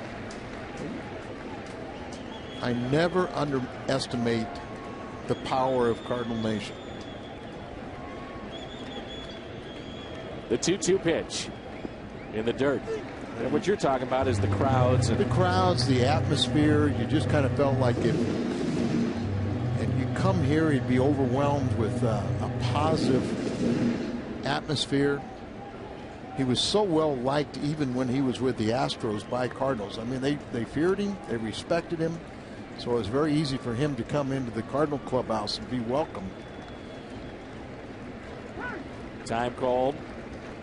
I never underestimate the power of Cardinal Nation. The 2-2 pitch in the dirt. And what you're talking about is the crowds. The crowds, the atmosphere. You just kind of felt like it. And you come here, you'd be overwhelmed with a positive atmosphere. He was so well liked even when he was with the Astros by Cardinals. I mean, they feared him, they respected him. So it was very easy for him to come into the Cardinal clubhouse and be welcomed. Time called.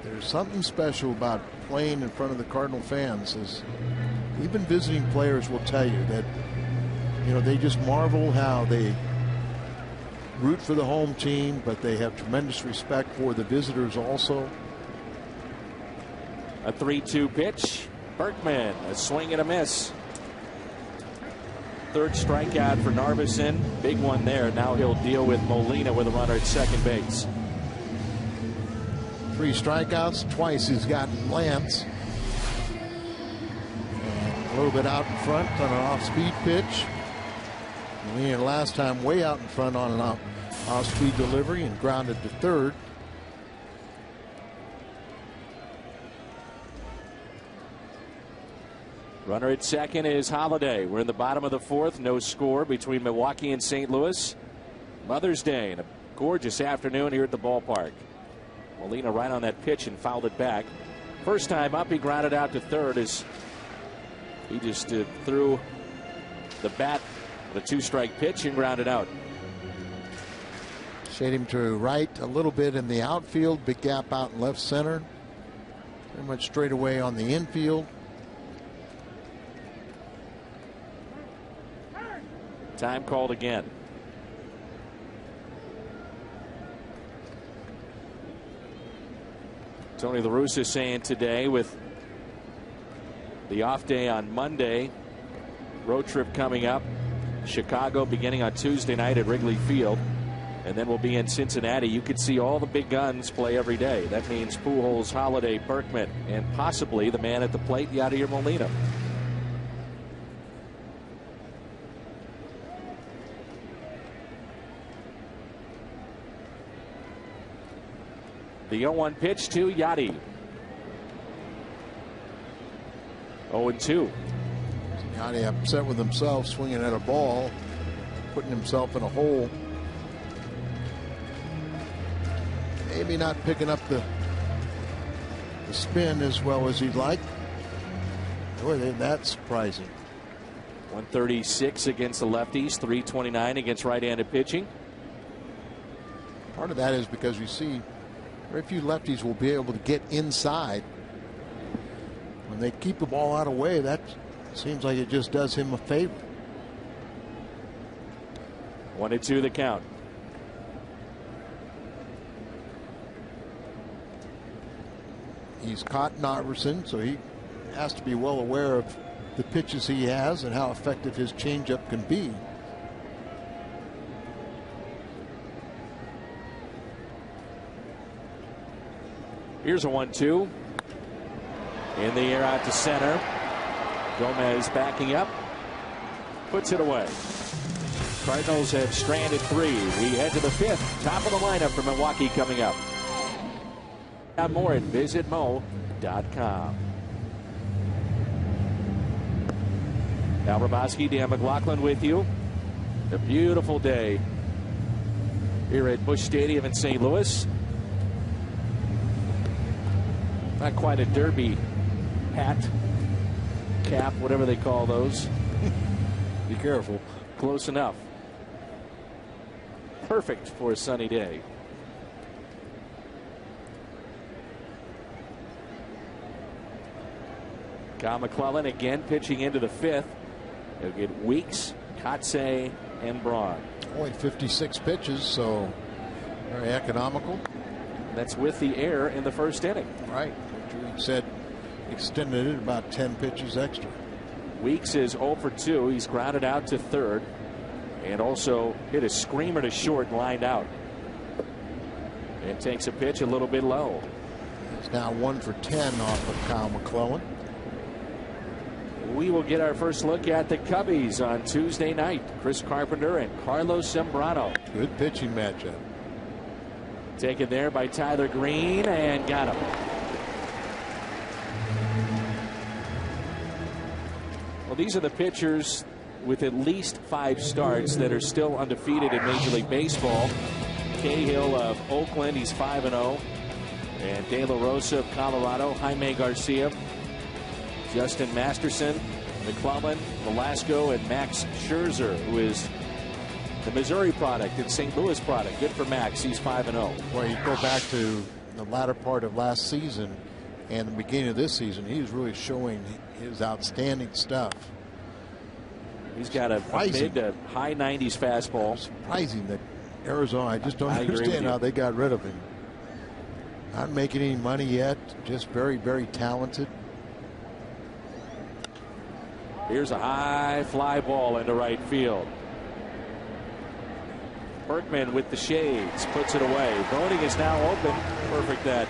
There's something special about playing in front of the Cardinal fans. As even visiting players will tell you that, you know, they just marvel how they root for the home team, but they have tremendous respect for the visitors also. A 3-2 pitch. Berkman, a swing and a miss. 3rd strikeout for Narveson. Big one there. Now he'll deal with Molina with a runner at second base. 3 strikeouts. Twice he's gotten Lance. And a little bit out in front on an off-speed pitch. Molina last time way out in front on an off-speed delivery and grounded to third. Runner at second is Holiday. We're in the bottom of the 4th. No score between Milwaukee and St. Louis. Mother's Day and a gorgeous afternoon here at the ballpark. Molina right on that pitch and fouled it back. First time up, he grounded out to third as he just threw the bat with a 2-strike pitch and grounded out. Shade him to right a little bit in the outfield. Big gap out in left center. Pretty much straight away on the infield. Time called again. Tony La Russa saying today, with the off day on Monday, road trip coming up, Chicago beginning on Tuesday night at Wrigley Field, and then we'll be in Cincinnati. You could see all the big guns play every day. That means Pujols, Holiday, Berkman, and possibly the man at the plate, Yadier Molina. The 0-1 pitch to Yachty. 0-2. Yachty upset with himself, swinging at a ball, putting himself in a hole. Maybe not picking up the spin as well as he'd like. Boy, that's surprising. 136 against the lefties, 329 against right-handed pitching. Part of that is because you see very few lefties will be able to get inside. When they keep the ball out of the way, that seems like it just does him a favor. 1-2 the count. He's caught Narverson, so he has to be well aware of the pitches he has and how effective his changeup can be. Here's a 1-2. In the air out to center. Gomez backing up. Puts it away. Cardinals have stranded 3. We head to the 5th. Top of the lineup for Milwaukee coming up. More at visitmo.com. Al Raboski, Dan McLaughlin with you. A beautiful day here at Busch Stadium in St. Louis. Not quite a derby hat, cap, whatever they call those. Be careful. Close enough. Perfect for a sunny day. Kyle McClellan again pitching into the 5th. He'll get Weeks, Kotze, and Braun. Only 56 pitches, so very economical. That's with the error in the first inning. Right. Drew said extended it about 10 pitches extra. Weeks is 0 for 2. He's grounded out to third and also hit a screamer to short and lined out. And takes a pitch a little bit low. He's now 1 for 10 off of Kyle McClellan. We will get our first look at the Cubbies on Tuesday night. Chris Carpenter and Carlos Zambrano. Good pitching matchup. Taken there by Tyler Green and got him. Well, these are the pitchers with at least 5 starts that are still undefeated in Major League Baseball. Cahill of Oakland, he's 5-0. And De La Rosa of Colorado, Jaime Garcia, Justin Masterson, McClellan, Velasco, and Max Scherzer, who is the Missouri product and St. Louis product. Good for Max. He's 5-0. Well, you go back to the latter part of last season and the beginning of this season, he's really showing his outstanding stuff. He's got a mid to high 90s fastball. Surprising that Arizona, I just don't understand how they got rid of him. Not making any money yet, just very, very talented. Here's a high fly ball into right field. Berkman with the shades puts it away. Voting is now open. Perfect that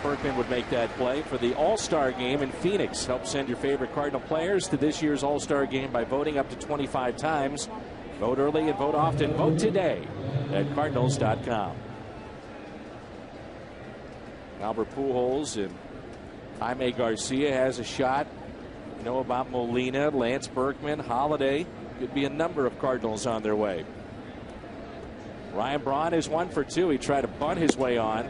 Berkman would make that play for the All-Star game in Phoenix. Help send your favorite Cardinal players to this year's All-Star game by voting up to 25 times. Vote early and vote often. Vote today at Cardinals.com. Albert Pujols and Jaime Garcia has a shot. You know about Molina, Lance Berkman, Holiday. Could be a number of Cardinals on their way. Ryan Braun is 1 for 2. He tried to bunt his way on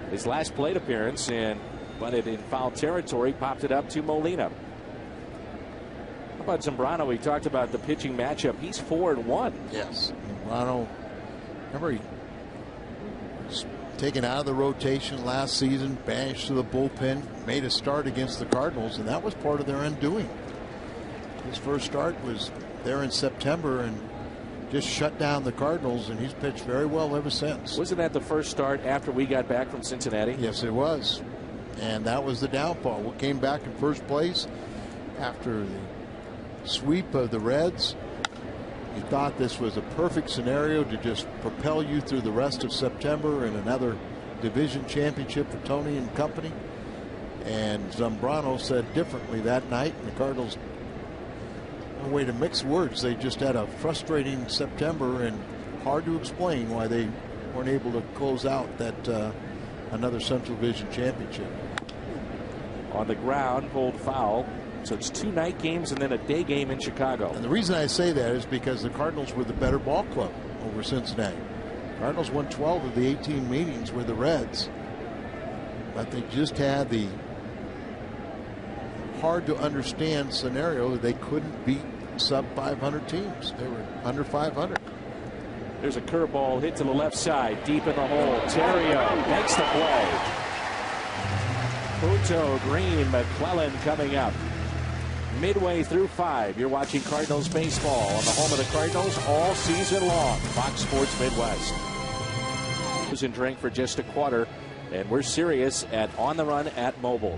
his last plate appearance and bunted in foul territory, popped it up to Molina. How about Zambrano? We talked about the pitching matchup. He's 4-1. Yes. Zambrano, remember, he was taken out of the rotation last season, banished to the bullpen, made a start against the Cardinals, and that was part of their undoing. His first start was there in September and just shut down the Cardinals, and he's pitched very well ever since. Wasn't that the first start after we got back from Cincinnati? Yes, it was. And that was the downfall. We came back in first place after the sweep of the Reds. You thought this was a perfect scenario to just propel you through the rest of September and another division championship for Tony and company. And Zambrano said differently that night, and the Cardinals, no way to mix words, they just had a frustrating September, and hard to explain why they weren't able to close out that another Central Division championship. On the ground, pulled foul. So it's 2 night games and then a day game in Chicago. And the reason I say that is because the Cardinals were the better ball club over Cincinnati. Cardinals won 12 of the 18 meetings with the Reds, but they just had the hard to understand scenario that they couldn't beat sub 500 teams. They were under 500. There's a curveball hit to the left side, deep in the hole. Terrio makes the play. Punto, Green, McClellan coming up. Midway through 5, you're watching Cardinals baseball on the home of the Cardinals all season long. Fox Sports Midwest. And drink for just a quarter, and we're serious at On the Run at Mobile.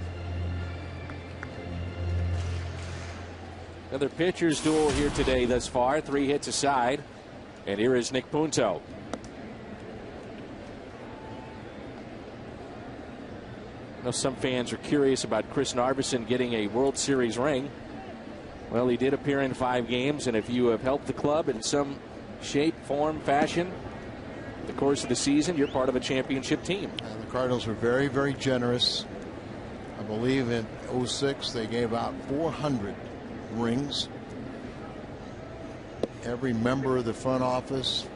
Another pitcher's duel here today thus far. 3 hits aside, and here is Nick Punto. I know some fans are curious about Chris Narveson getting a World Series ring. Well, he did appear in 5 games, and if you have helped the club in some shape, form, fashion, the course of the season, you're part of a championship team. And the Cardinals were very, very generous. I believe in 06 they gave out 400 rings. Every member of the front office,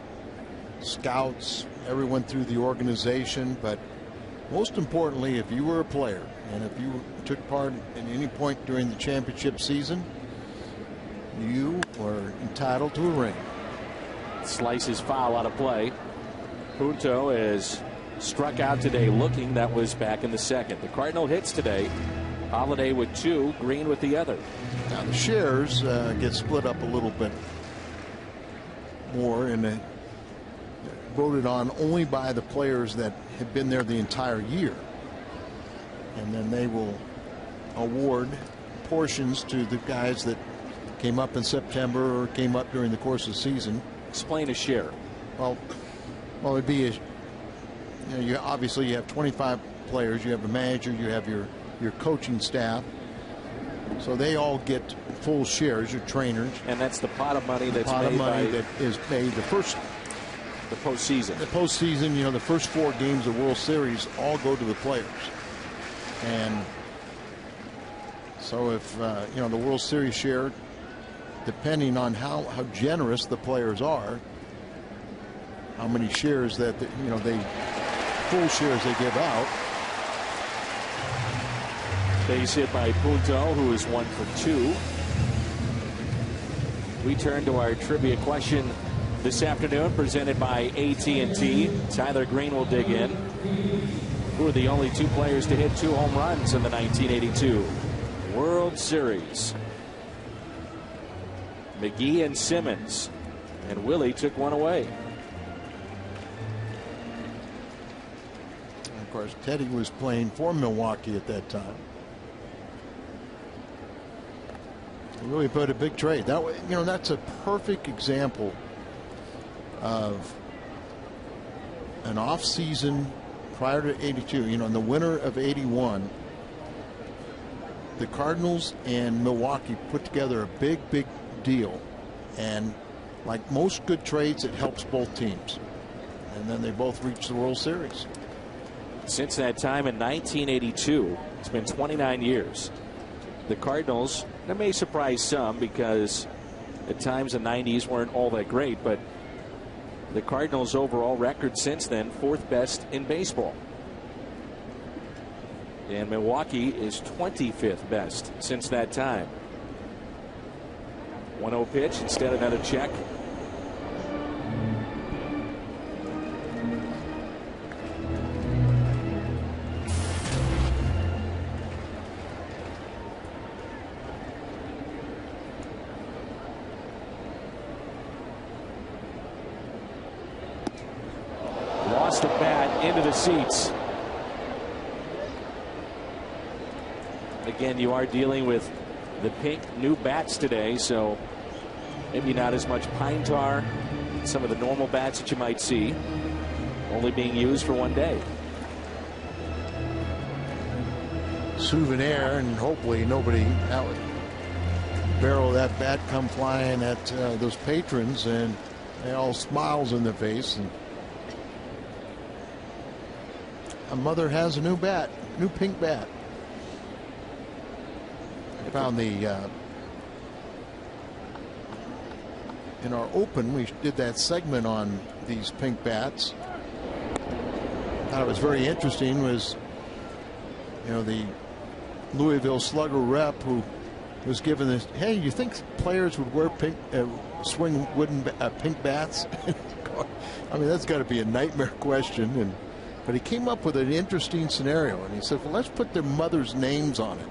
scouts, everyone through the organization. But most importantly, if you were a player and if you took part in any point during the championship season, you were entitled to a ring. Slices foul out of play. Punto is struck out today looking. That was back in the second. The Cardinal hits today. Holiday with 2, Green with the other. Now the shares get split up a little bit more and voted on only by the players that have been there the entire year. And then they will award portions to the guys that came up in September or came up during the course of the season. Explain a share. Well, it'd be obviously you have 25 players, you have a manager, you have your coaching staff, so they all get full shares, your trainers, and that's the pot of money that's that is paid the postseason. The postseason, the first 4 games of World Series all go to the players, and so if the World Series share, depending on how generous the players are, how many shares that full shares they give out. Base hit by Punto, who is 1 for 2. We turn to our trivia question this afternoon, presented by AT&T. Tyler Green will dig in. Who are the only 2 players to hit 2 home runs in the 1982 World Series? McGee and Simmons, and Willie took one away. And of course, Teddy was playing for Milwaukee at that time. He really put a big trade. That way, that's a perfect example of an off season prior to 82. In the winter of 81, the Cardinals and Milwaukee put together a big deal, and like most good trades, it helps both teams, and then they both reached the World Series. Since that time in 1982, it's been 29 years. The Cardinals, that may surprise some because at times the 90s weren't all that great, but the Cardinals' overall record since then, 4th best in baseball. And Milwaukee is 25th best since that time. 1-0 pitch, instead another check. Lost the bat into the seats. Again, you are dealing with the pink new bats today, so maybe not as much pine tar, some of the normal bats that you might see, only being used for 1 day. Souvenir, and hopefully nobody out barrel that bat come flying at those patrons, and they all smiles in their face. And a mother has a new bat, new pink bat. I found the in our open, we did that segment on these pink bats. Thought it was very interesting was, the Louisville Slugger rep who was given this, hey, you think players would wear pink, swing wooden pink bats? I mean, that's got to be a nightmare question. But he came up with an interesting scenario, and he said, well, let's put their mother's names on it.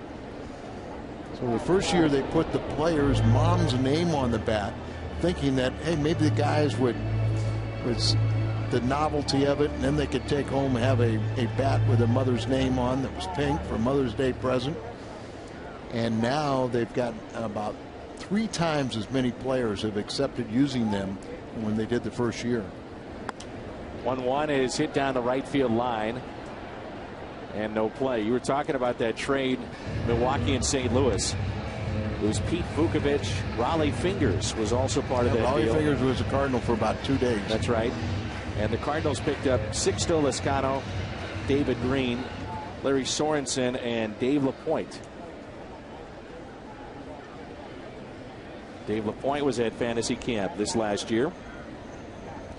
So the first year they put the player's mom's name on the bat, thinking that, hey, maybe the guys would the novelty of it, and then they could take home and have a bat with their mother's name on that was pink for Mother's Day present. And now they've got about 3 times as many players have accepted using them when they did the first year. 1-1 is hit down the right field line, and no play. You were talking about that trade, Milwaukee and St. Louis. It was Pete Vukovich. Raleigh Fingers was also part of that Raleigh deal. Fingers was a Cardinal for about 2 days. That's right. And the Cardinals picked up Sixto Lezcano, David Green, Larry Sorensen, and Dave LaPointe. Dave LaPointe was at fantasy camp this last year.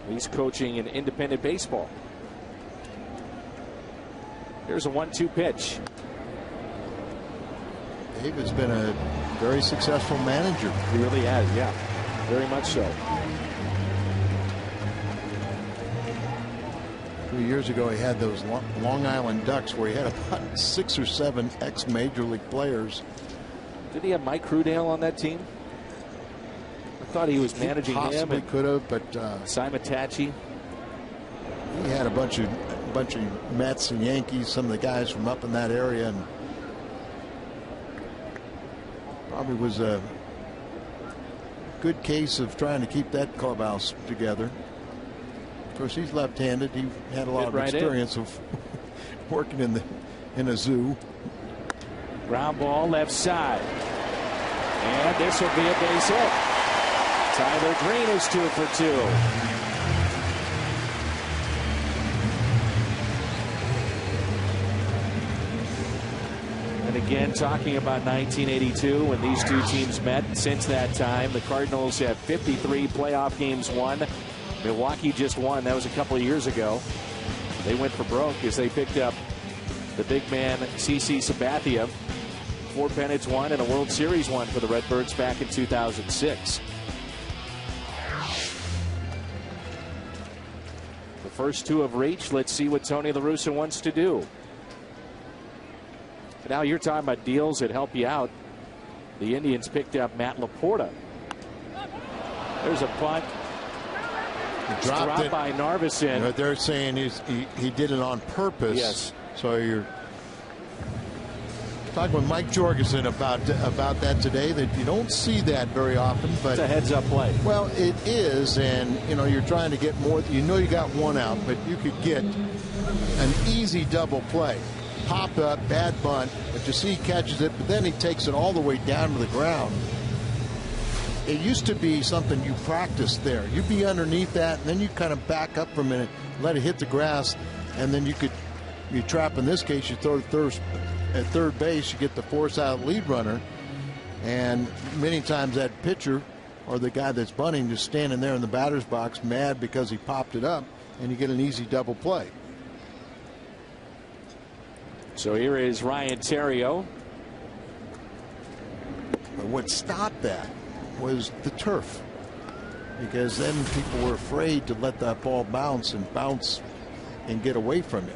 He's coaching in independent baseball. Here's a 1-2 pitch. Dave has been a very successful manager. He really has, yeah. Very much so. 2 years ago, he had those Long Island Ducks where he had about 6 or 7 ex-major league players. Did he have Mike Crudale on that team? I thought he was managing him. Possibly could have, but Simon Tachi. He had a bunch of Mets and Yankees, some of the guys from up in that area, and probably was a good case of trying to keep that clubhouse together. Of course, he's left-handed. He had a lot of experience of working in a zoo. Ground ball left side, and this will be a base hit. Tyler Green is 2 for 2. And again, talking about 1982 when these two teams met. Since that time, the Cardinals have 53 playoff games won. Milwaukee just won. That was a couple of years ago. They went for broke as they picked up the big man CC Sabathia. 4 pennants won and a World Series won for the Redbirds back in 2006. The first 2 have reached. Let's see what Tony La Russa wants to do. Now you're talking about deals that help you out. The Indians picked up Matt Laporta. There's a punt. Dropped by Narveson. They're saying he did it on purpose. Yes. So you're talking with Mike Jorgensen about that today, that you don't see that very often. But it's a heads-up play. Well, it is, and you're trying to get more. You got one out, but you could get an easy double play. Pop up, bad bunt, but you see he catches it, but then he takes it all the way down to the ground. It used to be something you practiced there. You'd be underneath that, and then you kind of back up for a minute, let it hit the grass, and then you trap. In this case, you throw at third base, you get the force out lead runner, and many times that pitcher or the guy that's bunting just standing there in the batter's box mad because he popped it up, and you get an easy double play. So here is Ryan Theriot. But what stopped that was the turf, because then people were afraid to let that ball bounce and get away from it.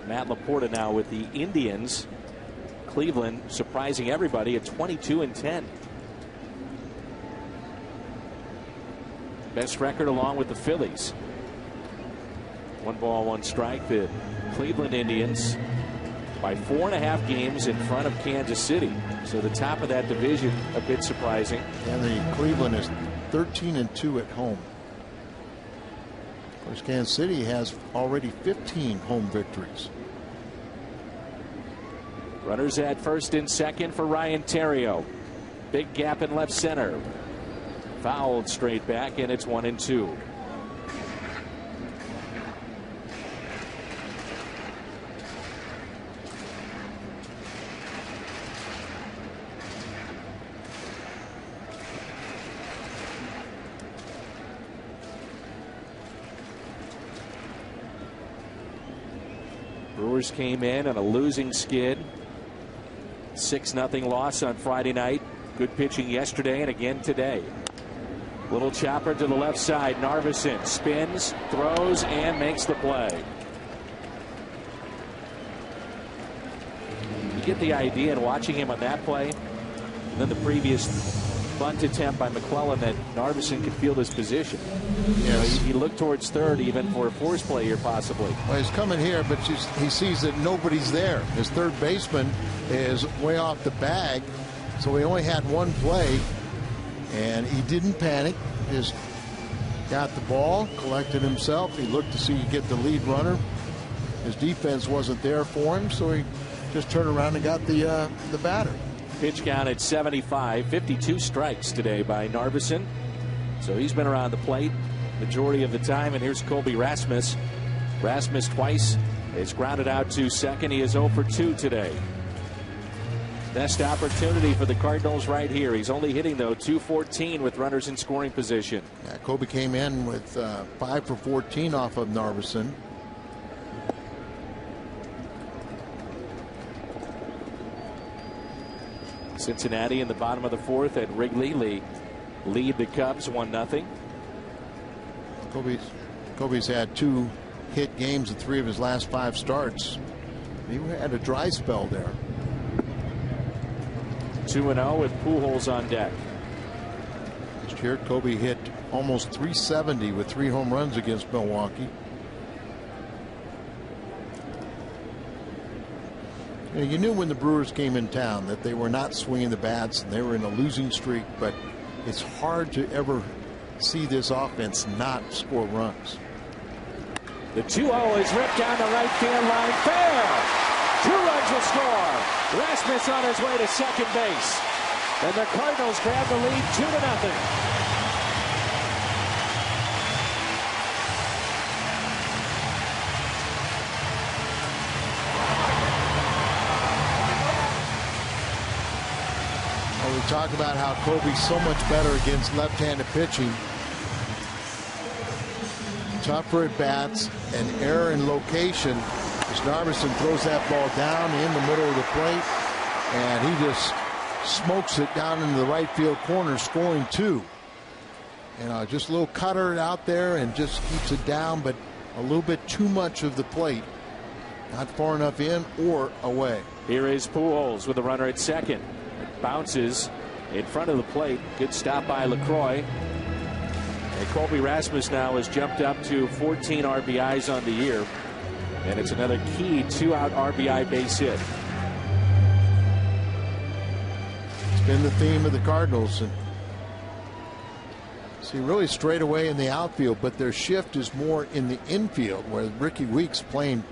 Matt Laporta now with the Indians. Cleveland surprising everybody at 22-10. Best record along with the Phillies. 1 ball, 1 strike. The Cleveland Indians by 4.5 games in front of Kansas City. So the top of that division a bit surprising. And the Cleveland is 13-2 at home. Of course, Kansas City has already 15 home victories. Runners at first and second for Ryan Theriot. Big gap in left center. Fouled straight back, and it's 1-2. Brewers came in on a losing skid. 6-0 loss on Friday night. Good pitching yesterday and again today. Little chopper to the left side. Narveson spins, throws, and makes the play. You get the idea in watching him on that play. And then the previous bunt attempt by McClellan that Narveson could field his position. Yes. He looked towards third even for a force play here possibly. Well, he's coming here, but he sees that nobody's there. His third baseman is way off the bag, so he only had one play, and he didn't panic. Just got the ball, collected himself. He looked to see he get the lead runner. His defense wasn't there for him, so he just turned around and got the batter. Pitch count at 75, 52 strikes today by Narveson. So he's been around the plate majority of the time. And here's Colby Rasmus. Rasmus twice is grounded out to second. He is 0 for 2 today. Best opportunity for the Cardinals right here. He's only hitting, though, .214 with runners in scoring position. Yeah, Colby came in with 5 for 14 off of Narveson. Cincinnati in the bottom of the fourth at Wrigley lead the Cubs 1-0. Colby's had 2 hit games in 3 of his last 5 starts. He had a dry spell there. 2-0 with Pujols on deck. Last year, Colby hit almost .370 with 3 home runs against Milwaukee. You knew when the Brewers came in town that they were not swinging the bats and they were in a losing streak, but it's hard to ever see this offense not score runs. The 2-0 is ripped down the right field line. Fair! 2 runs will score. Rasmus on his way to second base. And the Cardinals grab the lead 2-0. We talk about how Colby's so much better against left-handed pitching. Tougher at bats and error in location. As Narveson throws that ball down in the middle of the plate, and he just smokes it down into the right field corner, scoring 2. Just a little cutter out there and just keeps it down, but a little bit too much of the plate. Not far enough in or away. Here is Pujols with a runner at second. Bounces in front of the plate. Good stop by LaCroix. And Colby Rasmus now has jumped up to 14 RBIs on the year. And it's another key 2-out RBI base hit. It's been the theme of the Cardinals. And see, really straight away in the outfield, but their shift is more in the infield, where Ricky Weeks playing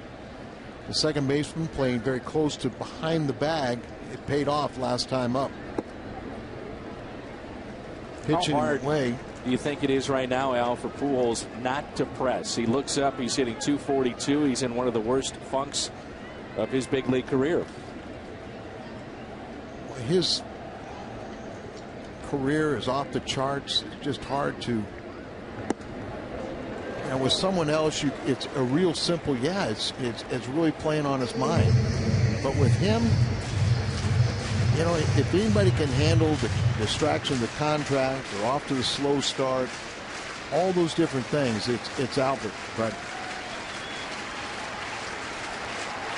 the second baseman, playing very close to behind the bag. It paid off last time up. Pitching How hard way. Do you think it is right now, Al, for Pujols not to press? He looks up, he's hitting .242. He's in one of the worst funks of his big league career. His career is off the charts. It's just hard to. And with someone else, it's a real simple. Yeah, it's really playing on his mind. But with him, if anybody can handle the distraction of the contract or off to the slow start, all those different things, it's Albert. But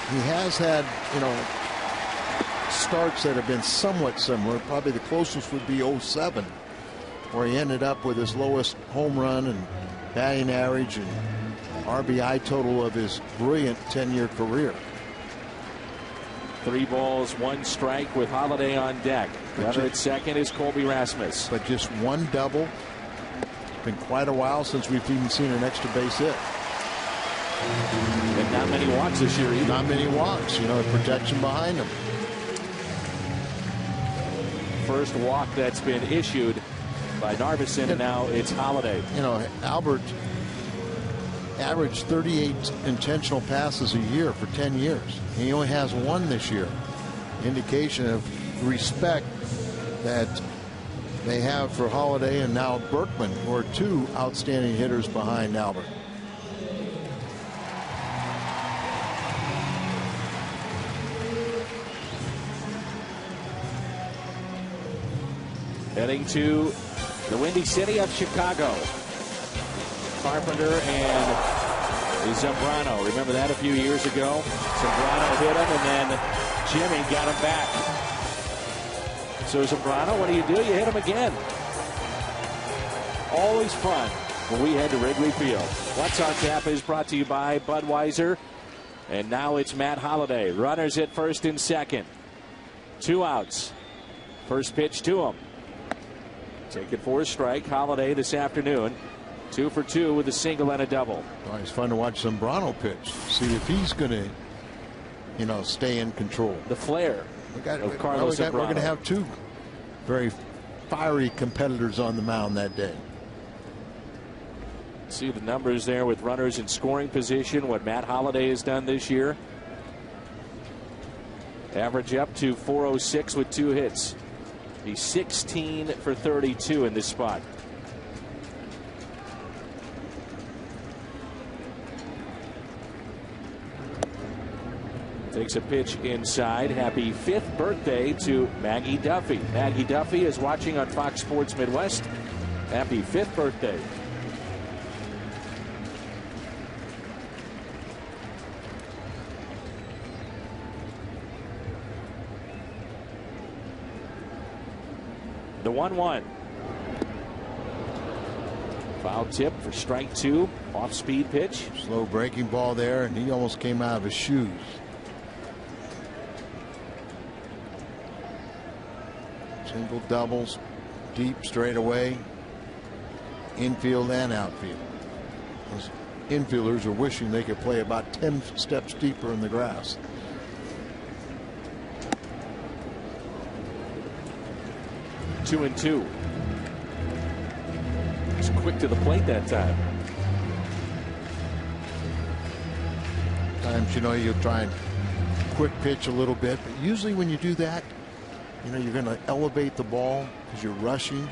he has had, starts that have been somewhat similar. Probably the closest would be 07, where he ended up with his lowest home run and batting average and RBI total of his brilliant 10-year career. 3 balls, 1 strike with Holiday on deck. Runner at second is Colby Rasmus. But just 1 double. It's been quite a while since we've even seen an extra base hit. And not many walks this year either. Not many walks. Protection behind him. First walk that's been issued by Narveson, and now it's Holiday. Albert averaged 38 intentional passes a year for 10 years. He only has 1 this year. Indication of respect that they have for Holiday and now Berkman, who are 2 outstanding hitters behind Albert. Heading to the Windy City of Chicago. Carpenter and Zambrano. Remember that a few years ago? Zambrano hit him, and then Jimmy got him back. So Zambrano, what do? You hit him again. Always fun when we head to Wrigley Field. What's on Tap is brought to you by Budweiser. And now it's Matt Holliday. Runners at first and second. 2 outs. First pitch to him. Take it for a strike. Holliday this afternoon. 2 for 2 with a single and a double. Well, it's fun to watch Zambrano pitch. See if he's going to, stay in control. The flair of Carlos Zambrano. We're going to have 2 very fiery competitors on the mound that day. See the numbers there with runners in scoring position, what Matt Holliday has done this year. Average up to 406 with 2 hits. He's 16 for 32 in this spot. Takes a pitch inside. Happy 5th birthday to Maggie Duffy. Maggie Duffy is watching on Fox Sports Midwest. Happy 5th birthday. The 1-1. Foul tip for strike 2. Off speed pitch. Slow breaking ball there, and he almost came out of his shoes. Single, doubles, deep, straight away, infield and outfield. Those infielders are wishing they could play about 10 steps deeper in the grass. Two and 2. He's quick to the plate that time. Times, you'll try and quick pitch a little bit, but usually when you do that, you're going to elevate the ball because you're rushing.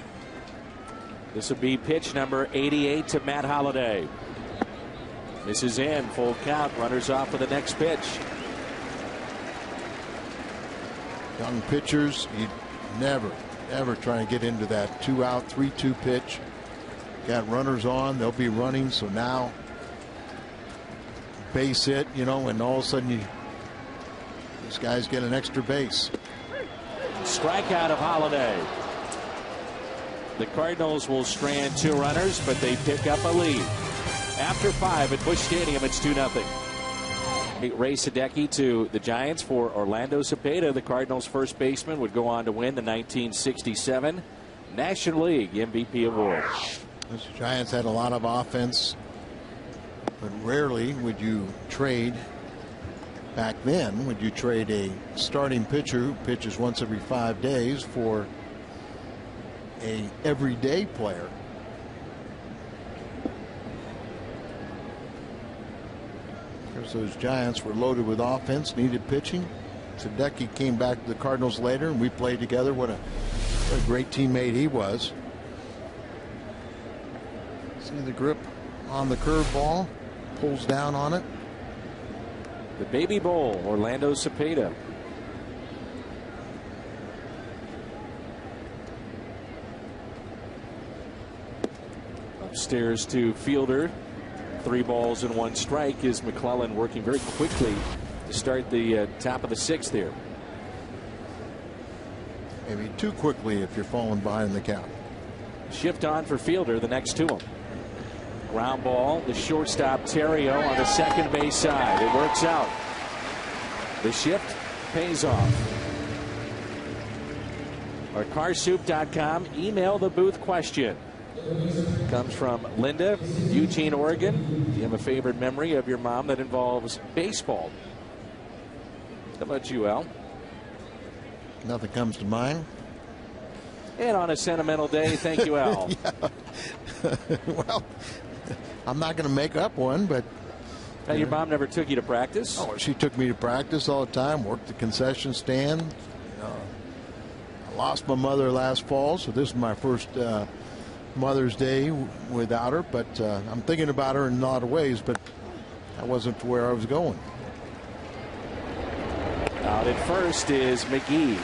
This will be pitch number 88 to Matt Holliday. This is in, full count. Runners off for the next pitch. Young pitchers, you never try to get into that 2-out, 3-2 pitch. Got runners on, they'll be running, so now base hit, and all of a sudden these guys get an extra base. Strikeout of Holliday. The Cardinals will strand 2 runners, but they pick up a lead. After 5 at Busch Stadium, it's 2-0. Ray Sadecki to the Giants for Orlando Cepeda. The Cardinals first baseman would go on to win the 1967 National League MVP award. The Giants had a lot of offense, but rarely would you trade. Back then, would you trade a starting pitcher who pitches once every 5 days for a everyday player? Because those Giants were loaded with offense, needed pitching. Sadecki came back to the Cardinals later, and we played together. What a great teammate he was. See the grip on the curveball, pulls down on it. The Baby Bowl, Orlando Cepeda. Upstairs to Fielder. 3 balls and 1 strike. Is McClellan working very quickly to start the top of the 6th here. Maybe too quickly if you're falling behind the count. Shift on for Fielder, the next to him. Ground ball, the shortstop Terrio on the second base side. It works out. The shift pays off. Or carsoup.com. Email the booth question. Comes from Linda, Eugene, Oregon. Do you have a favorite memory of your mom that involves baseball? How about you, Al? Nothing comes to mind. And on a sentimental day, thank you, Al. Well, I'm not going to make up one, but. Now, your mom never took you to practice? Oh, she took me to practice all the time, worked the concession stand. I lost my mother last fall, so this is my first Mother's Day without her, but I'm thinking about her in a lot of ways, but that wasn't where I was going. Out at first is McGee.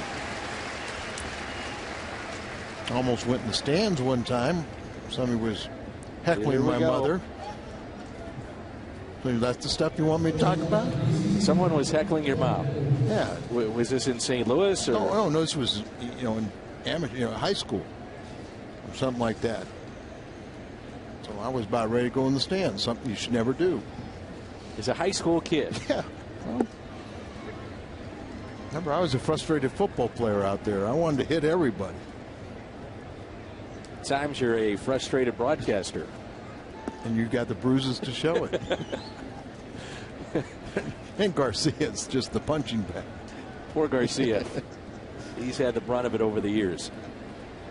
Almost went in the stands one time. Somebody was heckling my mother. So that's the stuff you want me to talk about? Someone was heckling your mom. Yeah. Was this in St. Louis? Or? No, this was, in amateur, high school or something like that. So I was about ready to go in the stands, something you should never do. As a high school kid. Yeah. Well, remember, I was a frustrated football player out there. I wanted to hit everybody. At times you're a frustrated broadcaster. And you've got the bruises to show it. And Garcia's just the punching bag. Poor Garcia. He's had the brunt of it over the years.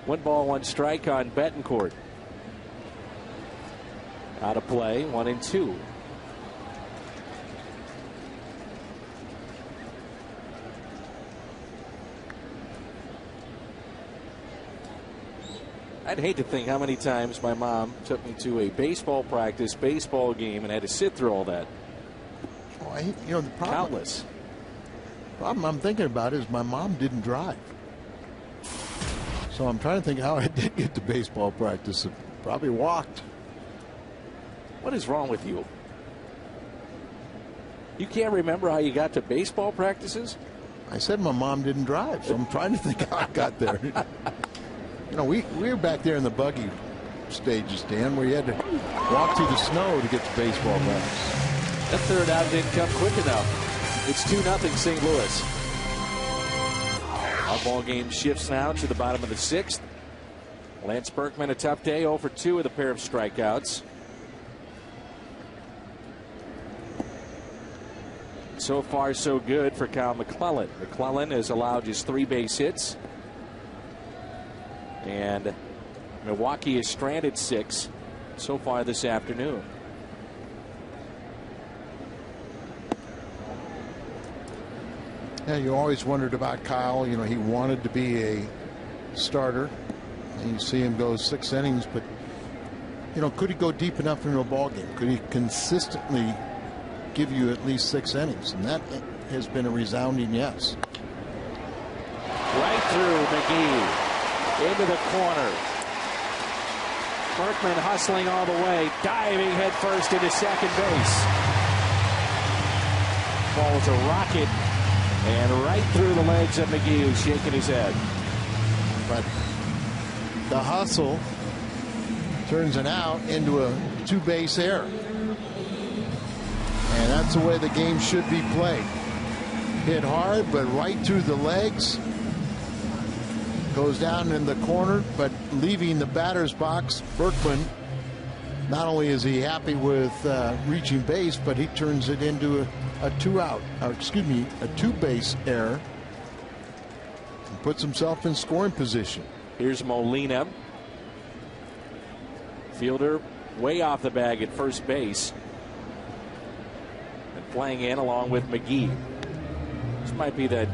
1 ball, 1 strike on Betancourt. Out of play, 1-2. I'd hate to think how many times my mom took me to a baseball practice, baseball game, and had to sit through all that. The problem, countless. Problem I'm thinking about is my mom didn't drive. So I'm trying to think how I did get to baseball practice. I probably walked. What is wrong with you? You can't remember how you got to baseball practices? I said my mom didn't drive, so I'm trying to think how I got there. We were back there in the buggy stages, Dan, where you had to walk through the snow to get to baseball practice. That third out didn't come quick enough. It's 2-0 St. Louis. Our ball game shifts now to the bottom of the 6th. Lance Berkman, a tough day, 0 for 2 with a pair of strikeouts. So far, so good for Kyle McClellan. McClellan has allowed just 3 base hits. And Milwaukee has stranded 6 so far this afternoon. Yeah, you always wondered about Kyle. He wanted to be a starter. And you see him go 6 innings, but could he go deep enough into a ball game? Could he consistently give you at least 6 innings? And that has been a resounding yes. Right through McGee. Into the corner. Berkman hustling all the way, diving headfirst into second base. Ball's a rocket and right through the legs of McGee, who's shaking his head. But the hustle turns an out into a 2-base error. And that's the way the game should be played. Hit hard, but right through the legs. Goes down in the corner, but leaving the batter's box. Berkman, not only is he happy with reaching base, but he turns it into a 2-base error and puts himself in scoring position. Here's Molina. Fielder way off the bag at first base. And playing in along with McGee. This might be the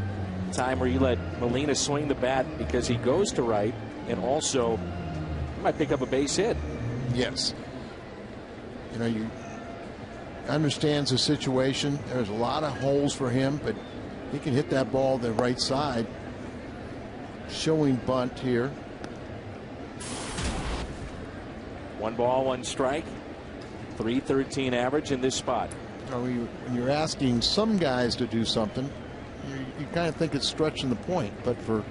time where you let Molina swing the bat because he goes to right, and also might pick up a base hit. Yes. You understands the situation. There's a lot of holes for him, but he can hit that ball the right side. Showing bunt here. 1 ball, 1 strike. .313 average in this spot. When you're asking some guys to do something, you kind of think it's stretching the point, but for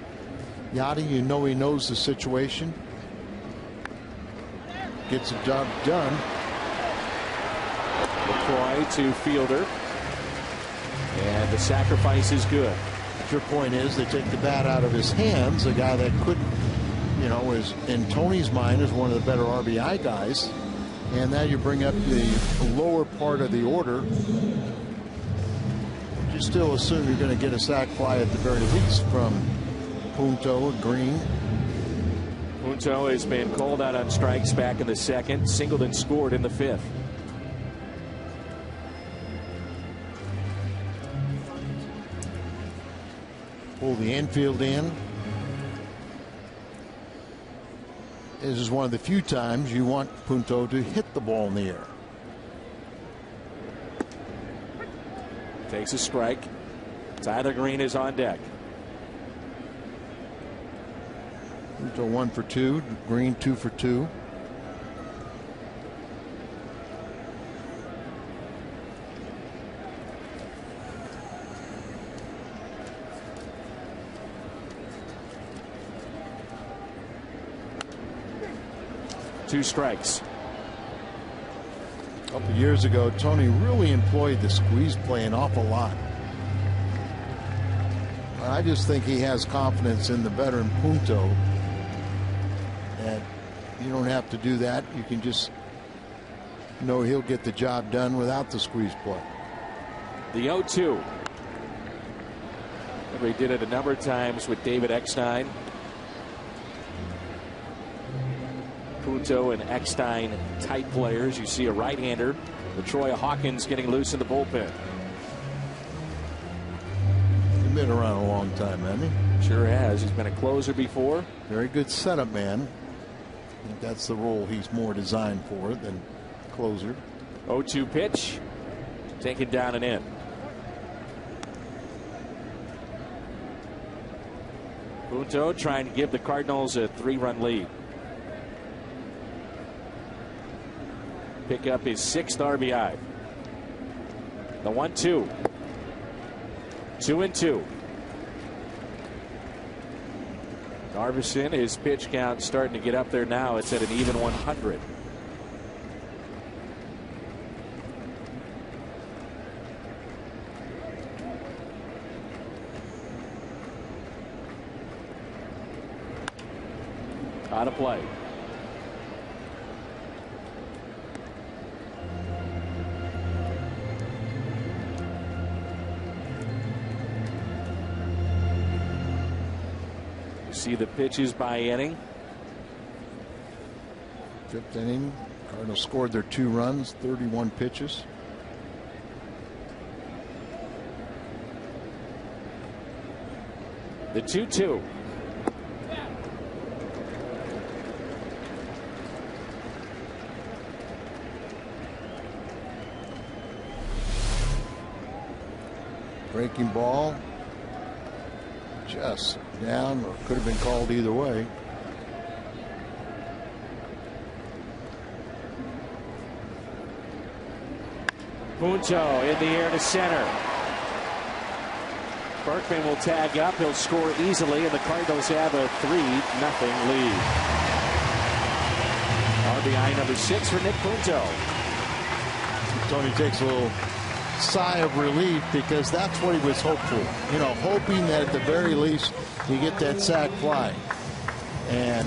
Yachty, he knows the situation. Gets the job done. LaCroix to Fielder. And the sacrifice is good. But your point is they take the bat out of his hands, a guy that could, is in Tony's mind is one of the better RBI guys. And now you bring up the lower part of the order. You still assume you're going to get a sac fly at the very least from Punto and Green. Punto has been called out on strikes back in the 2nd. Singleton scored in the 5th. Pull the infield in. This is one of the few times you want Punto to hit the ball in the air. Takes a strike. Tyler Green is on deck. Still 1 for 2. Green 2 for 2. Two strikes. A couple years ago, Tony really employed the squeeze play an awful lot. I just think he has confidence in the veteran Punto. And you don't have to do that. You can just know he'll get the job done without the squeeze play. The 0-2. We did it a number of times with David Eckstein. Punto and Eckstein tight players. You see a right-hander, LaTroy Hawkins, getting loose in the bullpen. He's been around a long time, hasn't he? Sure has. He's been a closer before. Very good setup man. I think that's the role he's more designed for than closer. 0-2 pitch. Taken down and in. Punto trying to give the Cardinals a 3-run lead. Pick up his 6th RBI. The 1-2. 2-2. Darvison, his pitch count starting to get up there now. It's at an even 100. Out of play. See the pitches by inning. 5th inning. Cardinals scored their 2 runs, 31 pitches. The 2-2. Breaking ball. Just down, or could have been called either way. Punto in the air to center. Berkman will tag up. He'll score easily, and the Cardinals have a 3-0 lead. RBI number 6 for Nick Punto. Tony takes a little sigh of relief because that's what he was hopeful. You know, hoping that at the very least you get that sac fly. And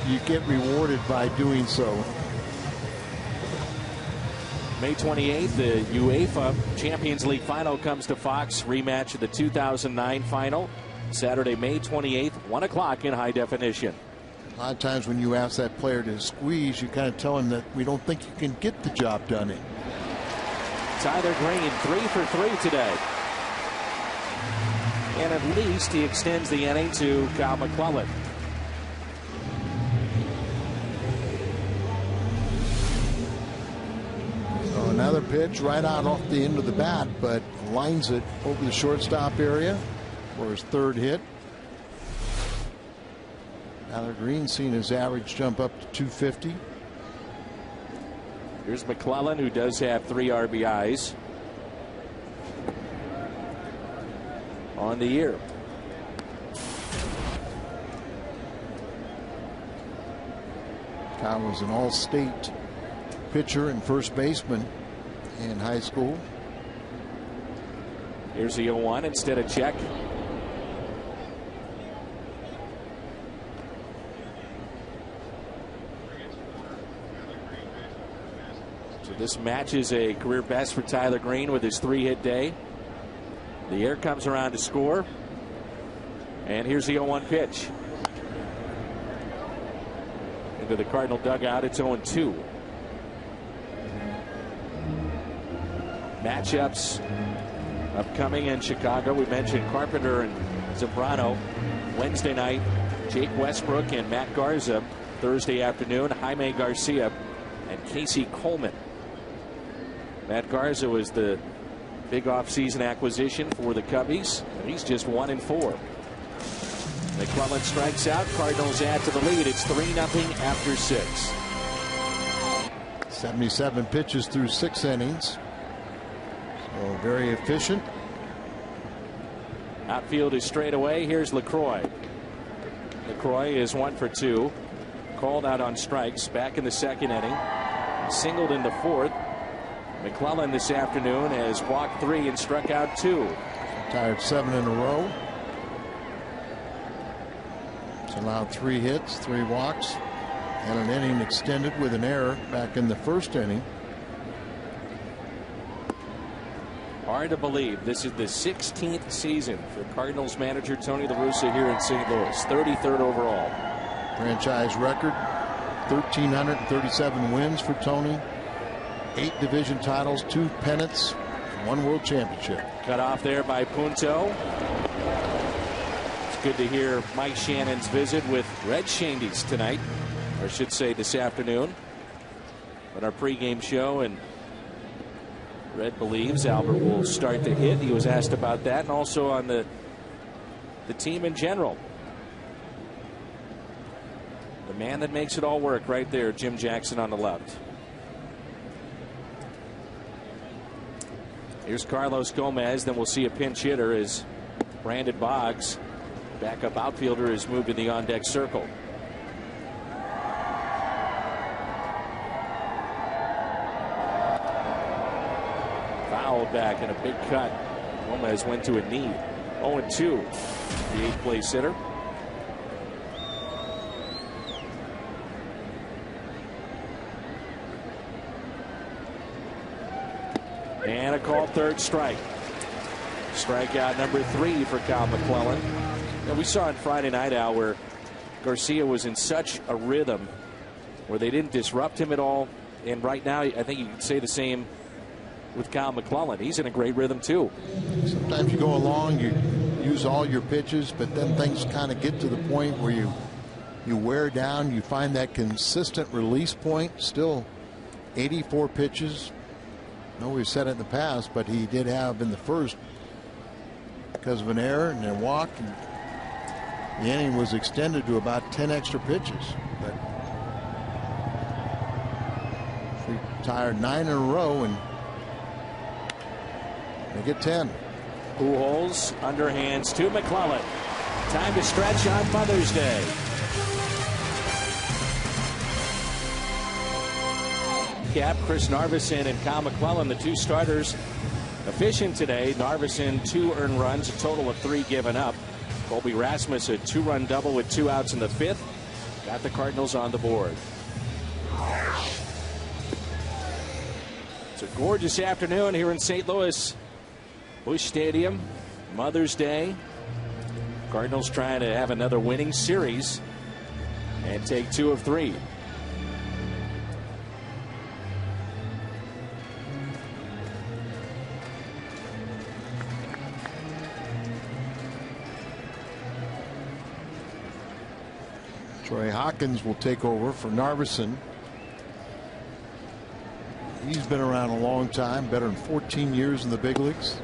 you get rewarded by doing so. May 28th, the UEFA Champions League final comes to Fox. Rematch of the 2009 final. Saturday, May 28th, 1 o'clock in high definition. A lot of times when you ask that player to squeeze, you kind of tell him that we don't think you can get the job done in. Tyler Green 3 for 3 today. And at least he extends the inning to Kyle McClellan. So another pitch right out off the end of the bat, but lines it over the shortstop area for his 3rd hit. Tyler Green seen his average jump up to 250. Here's McClellan, who does have 3 RBIs on the year. Kyle was an all-state pitcher and first baseman in high school. Here's the 0-1 instead of check. So this matches a career best for Tyler Green with his 3-hit day. The air comes around to score. And here's the 0-1 pitch. Into the Cardinal dugout, it's 0-2. Matchups upcoming in Chicago. We mentioned Carpenter and Zambrano Wednesday night. Jake Westbrook and Matt Garza Thursday afternoon. Jaime Garcia and Casey Coleman. Matt Garza was the big offseason acquisition for the Cubbies, and he's just 1-4. McClellan strikes out. Cardinals add to the lead. It's 3-0 after 6. 77 pitches through 6 innings. So very efficient. Outfield is straight away. Here's LaCroix. LaCroix is 1 for 2. Called out on strikes back in the 2nd inning. Singled in the 4th. McClellan this afternoon has walked 3 and struck out 2. Retired 7 in a row. He's allowed 3 hits, 3 walks, and an inning extended with an error back in the 1st inning. Hard to believe this is the 16th season for Cardinals manager Tony La Russa here in St. Louis. 33rd overall. Franchise record 1,337 wins for Tony. 8 division titles, 2 pennants, 1 world championship. Cut off there by Punto. It's good to hear Mike Shannon's visit with Red Shandies tonight, or I should say this afternoon, on our pregame show. And Red believes Albert will start to hit. He was asked about that, and also on the team in general. The man that makes it all work right there, Jim Jackson on the left. Here's Carlos Gomez. Then we'll see a pinch hitter as Brandon Boggs, backup outfielder, is moved to the on-deck circle. Fouled back and a big cut. Gomez went to a knee. 0-2. The 8th place hitter. And a called 3rd strike. Strikeout number 3 for Cal McClellan. And we saw on Friday night, Al, where Garcia was in such a rhythm where they didn't disrupt him at all. And right now, I think you could say the same with Cal McClellan. He's in a great rhythm, too. Sometimes you go along, you use all your pitches, but then things kind of get to the point where you wear down. You find that consistent release point. Still 84 pitches. I know we've said it in the past, but he did have in the 1st, because of an error and a walk, and the inning was extended to about 10 extra pitches. But he retired 9 in a row, and they get 10. Pujols underhands to McClellan. Time to stretch on Mother's Day. Chris Narveson and Kyle McClellan, the 2 starters, efficient today. Narveson 2 earned runs, a total of 3 given up. Colby Rasmus a 2-run double with 2 outs in the 5th. Got the Cardinals on the board. It's a gorgeous afternoon here in St. Louis. Busch Stadium, Mother's Day. Cardinals trying to have another winning series and take 2 of 3. Troy Hawkins will take over for Narveson. He's been around a long time, better than 14 years in the big leagues.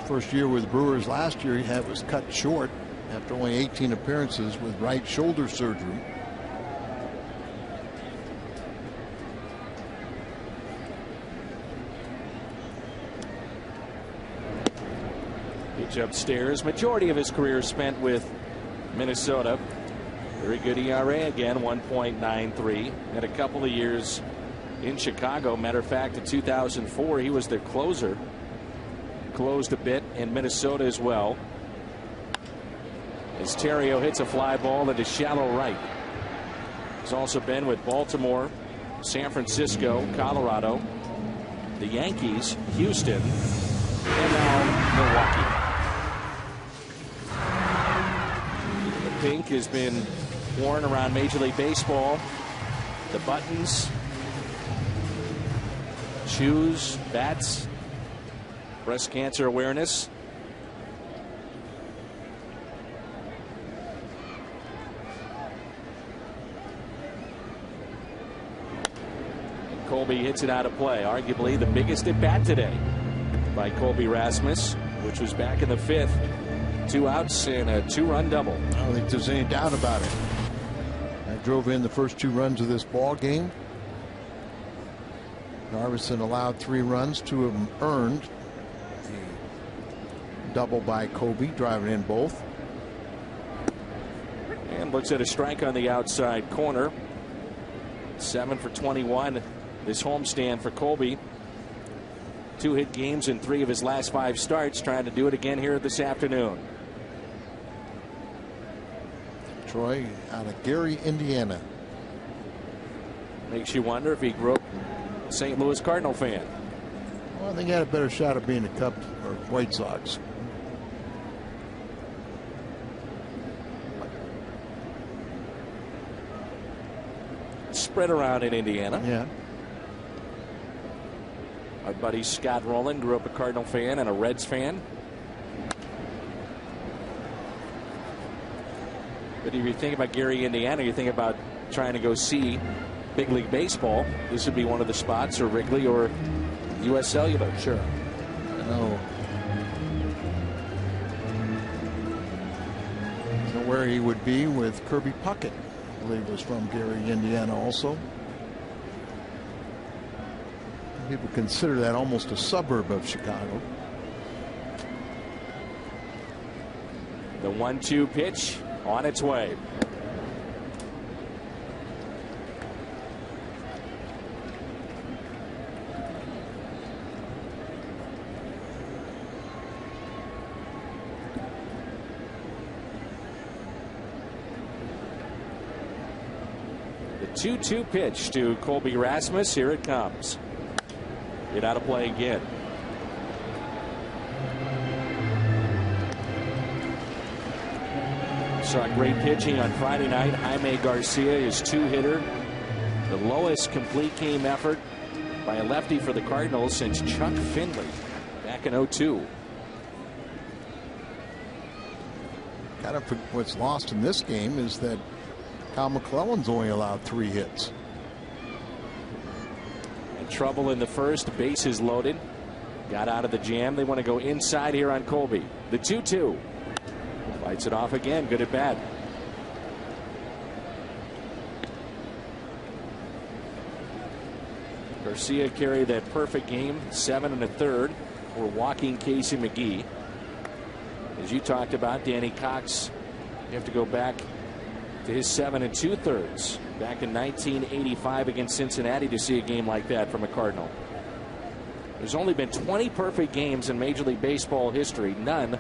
First year with the Brewers last year, he was cut short after only 18 appearances with right shoulder surgery. Upstairs. Majority of his career spent with Minnesota. Very good ERA again, 1.93. Had a couple of years in Chicago. Matter of fact, in 2004, he was their closer. Closed a bit in Minnesota as well. As Terrio hits a fly ball into shallow right. He's also been with Baltimore, San Francisco, Colorado, the Yankees, Houston, and now Milwaukee. Pink has been worn around Major League Baseball. The buttons, shoes, bats, breast cancer awareness. And Colby hits it out of play. Arguably the biggest at bat today by Colby Rasmus, which was back in the 5th. 2 outs and a 2-run double. I don't think there's any doubt about it. I drove in the first 2 runs of this ball game. Narveson allowed 3 runs, 2 of them earned. A double by Kobe, driving in both. And looks at a strike on the outside corner. 7 for 21 this homestand for Colby. 2-hit games in 3 of his last 5 starts, trying to do it again here this afternoon. Troy out of Gary, Indiana. Makes you wonder if he grew up a St. Louis Cardinal fan. Well, I think he had a better shot of being a Cubs or White Sox. Spread around in Indiana. Yeah. Our buddy Scott Rowland grew up a Cardinal fan and a Reds fan. But if you think about Gary, Indiana, you think about trying to go see Big League Baseball. This would be one of the spots, or Wrigley or U.S. Cellular. Sure. I know. Where he would be with Kirby Puckett. I believe was from Gary, Indiana also. People consider that almost a suburb of Chicago. The 1-2 pitch on its way. The 2-2 pitch to Colby Rasmus. Here it comes. Get out of play again. Saw great pitching on Friday night. Jaime Garcia, his 2-hitter. The lowest complete game effort by a lefty for the Cardinals since Chuck Finley back in 2002. Kind of what's lost in this game is that Kyle McClellan's only allowed 3 hits. And trouble in the first, bases loaded. Got out of the jam. They want to go inside here on Colby. The 2-2. Lights it off again. Good at bat. Garcia carried that perfect game, 7 1/3 for walking Casey McGee. As you talked about, Danny Cox, you have to go back to his 7 2/3 back in 1985 against Cincinnati to see a game like that from a Cardinal. There's only been 20 perfect games in Major League Baseball history, none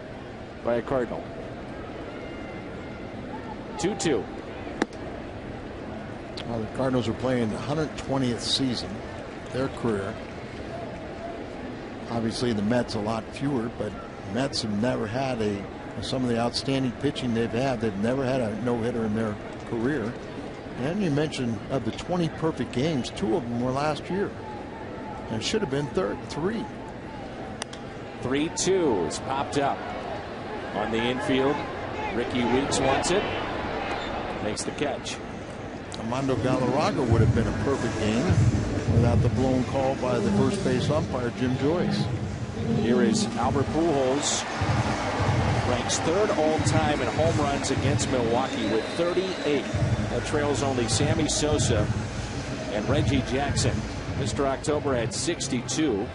by a Cardinal. 2-2. Well, the Cardinals are playing the 120th season, their career. Obviously, the Mets a lot fewer, but the Mets have never had some of the outstanding pitching they've had. They've never had a no-hitter in their career. And you mentioned of the 20 perfect games, 2 of them were last year. And it should have been 3. 3-2 is popped up on the infield. Ricky Weeks wants it. Makes the catch. Armando Galarraga would have been a perfect game without the blown call by the first base umpire, Jim Joyce. Here is Albert Pujols. Ranks 3rd all-time in home runs against Milwaukee with 38. That trails only Sammy Sosa and Reggie Jackson. Mr. October had 62.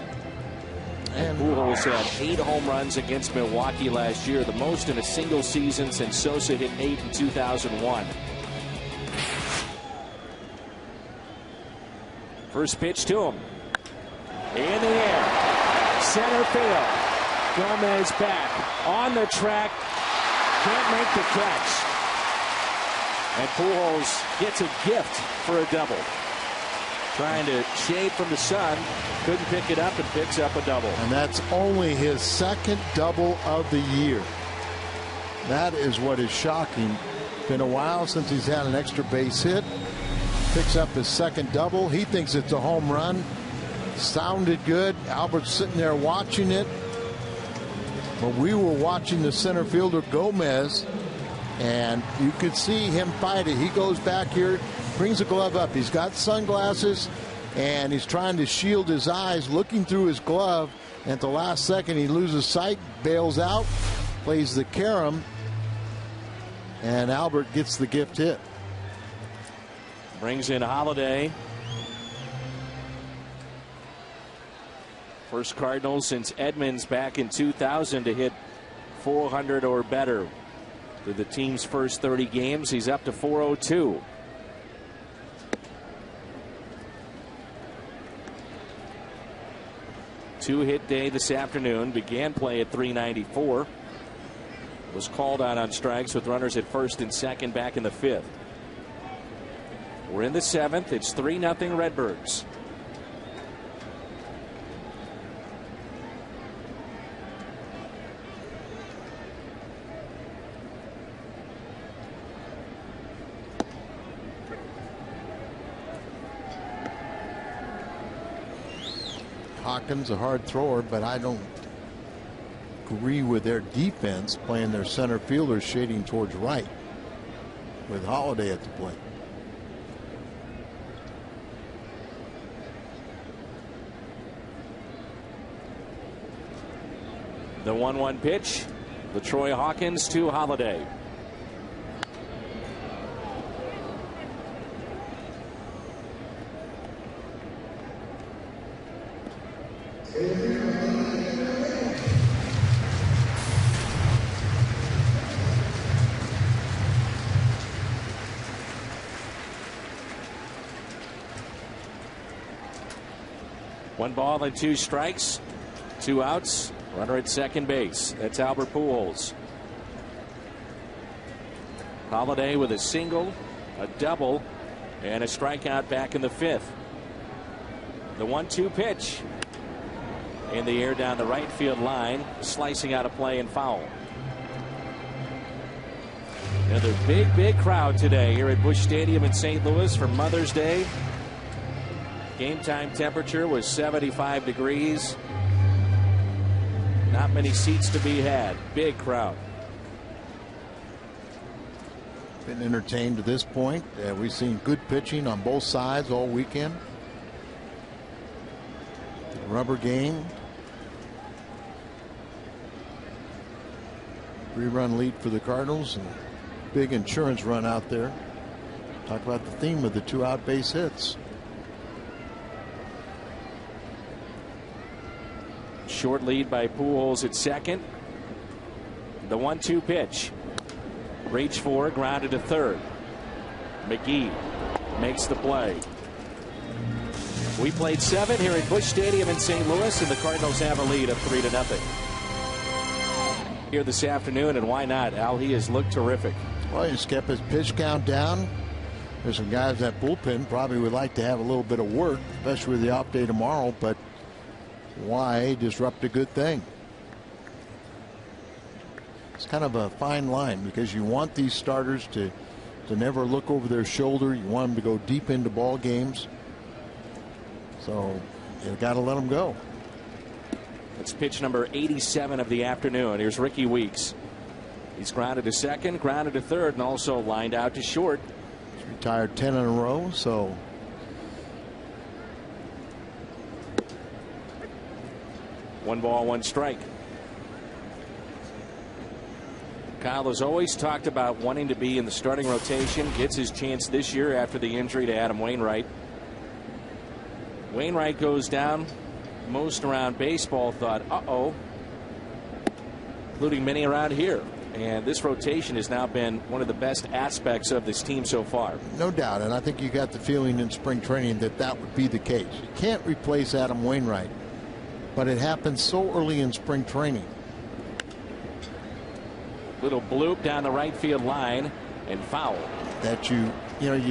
And Pujols had 8 home runs against Milwaukee last year, the most in a single season since Sosa hit 8 in 2001. First pitch to him. In the air. Center field. Gomez back. On the track. Can't make the catch. And Pujols gets a gift for a double. Trying to shade from the sun. Couldn't pick it up and picks up a double. And that's only his 2nd double of the year. That is what is shocking. Been a while since he's had an extra base hit. Picks up his 2nd double. He thinks it's a home run. Sounded good. Albert's sitting there watching it. But we were watching the center fielder Gomez, and you could see him fight it. He goes back here, brings the glove up. He's got sunglasses, and he's trying to shield his eyes, looking through his glove. And at the last second, he loses sight, bails out, plays the carom, and Albert gets the gift hit. Brings in Holiday. First Cardinals since Edmonds back in 2000 to hit 400 or better. Through the team's first 30 games, he's up to 402. Two-hit day this afternoon. Began play at 394. Was called out on strikes with runners at first and second back in the fifth. We're in the seventh. It's 3-0 Redbirds. Hawkins a hard thrower, but I don't agree with their defense playing their center fielders shading towards right with Holiday at the plate. The 1-1 pitch. LaTroy Hawkins to Holiday. One ball and two strikes, two outs, runner at second base. That's Albert Pujols. Holiday with a single, a double, and a strikeout back in the fifth. The 1-2 pitch in the air down the right field line, slicing out a play and foul. Another big crowd today here at Busch Stadium in St. Louis for Mother's Day. Game time temperature was 75 degrees. Not many seats to be had. Big crowd. Been entertained to this point. We've seen good pitching on both sides all weekend. Rubber game. 3-run lead for the Cardinals, and big insurance run out there. Talk about the theme of the 2 out base hits. Short lead by Pujols at second. The 1-2 pitch. Reach for, grounded to third. McGee makes the play. We played 7 here at Busch Stadium in St. Louis, and the Cardinals have a lead of 3-0. Here this afternoon, and why not? Al, he has looked terrific. Well, he's kept his pitch count down. There's some guys that bullpen probably would like to have a little bit of work, especially with the off day tomorrow, but why disrupt a good thing? It's kind of a fine line, because you want these starters to never look over their shoulder. You want them to go deep into ball games. So you got to let them go. It's pitch number 87 of the afternoon. Here's Ricky Weeks. He's grounded to second, grounded to third, and also lined out to short. He's retired 10 in a row, so 1 ball, 1 strike. Kyle has always talked about wanting to be in the starting rotation. Gets his chance this year after the injury to Adam Wainwright. Wainwright goes down. Most around baseball thought, uh-oh, including many around here. And this rotation has now been one of the best aspects of this team so far. No doubt, and I think you got the feeling in spring training that that would be the case. You can't replace Adam Wainwright, but it happened so early in spring training. Little bloop down the right field line and foul. That you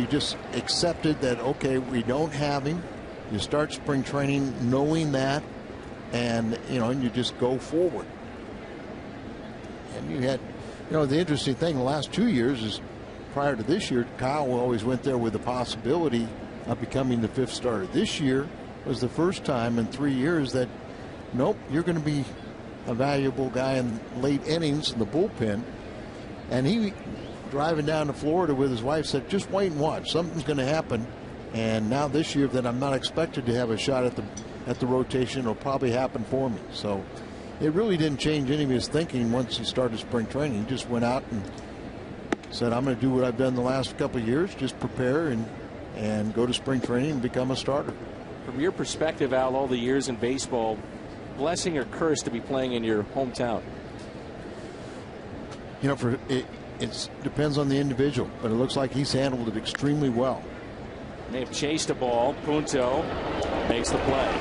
just accepted that, okay, we don't have him. You start spring training knowing that, and and you just go forward. And you had, the interesting thing the last 2 years is, prior to this year, Kyle always went there with the possibility of becoming the 5th starter. This year was the first time in 3 years that, nope, you're going to be a valuable guy in late innings in the bullpen. And he, driving down to Florida with his wife, said, just wait and watch. Something's going to happen. And now this year that I'm not expected to have a shot at the rotation, it'll probably happen for me. So it really didn't change any of his thinking once he started spring training. He just went out and said, I'm going to do what I've done the last couple of years, just prepare and go to spring training and become a starter. From your perspective, Al, all the years in baseball, blessing or curse to be playing in your hometown? You know, it depends on the individual, but it looks like he's handled it extremely well. They've chased a ball. Punto makes the play.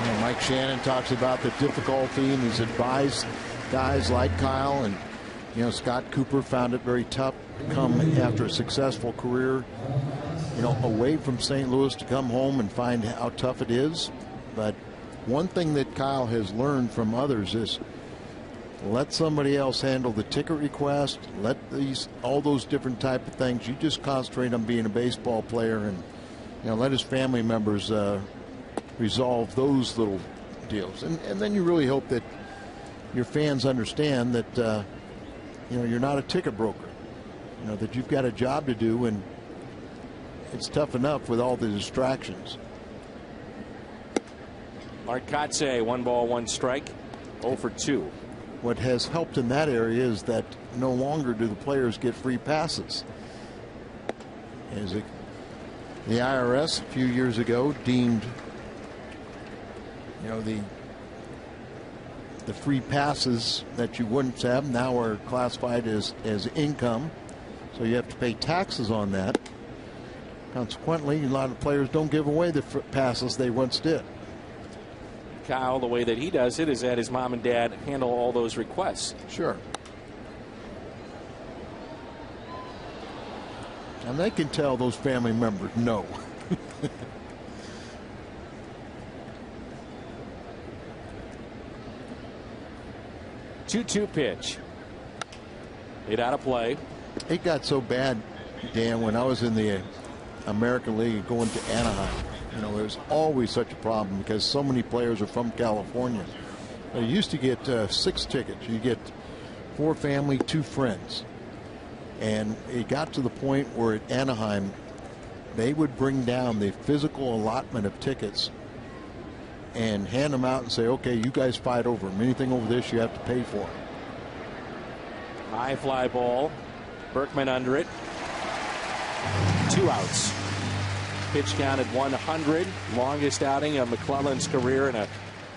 You know, Mike Shannon talks about the difficulty, and he's advised guys like Kyle and, you know, Scott Cooper found it very tough to come after a successful career, you know, away from St. Louis to come home and find how tough it is. But one thing that Kyle has learned from others is let somebody else handle the ticket request, let all those different type of things. You just concentrate on being a baseball player, and, you know, let his family members resolve those little deals. And then you really hope that your fans understand that you know, you're not a ticket broker, you know, that you've got a job to do, and it's tough enough with all the distractions. Mark Kotze, 1 ball, 1 strike, 0 for 2. What has helped in that area is that no longer do the players get free passes. The IRS a few years ago deemed, you know, the free passes that you wouldn't have now are classified as income, so you have to pay taxes on that. Consequently, a lot of players don't give away the passes they once did. Kyle, the way that he does it is that his mom and dad handle all those requests. Sure. And they can tell those family members no. 2-2 pitch. Hit out of play. It got so bad, Dan, when I was in the American League going to Anaheim. You know, it was always such a problem because so many players are from California. You used to get 6 tickets. You get 4 family, 2 friends. And it got to the point where at Anaheim, they would bring down the physical allotment of tickets and hand them out and say, okay, you guys fight over them. Anything over this, you have to pay for. High fly ball. Berkman under it. 2 outs. Pitch count at 100. Longest outing of McClellan's career, and a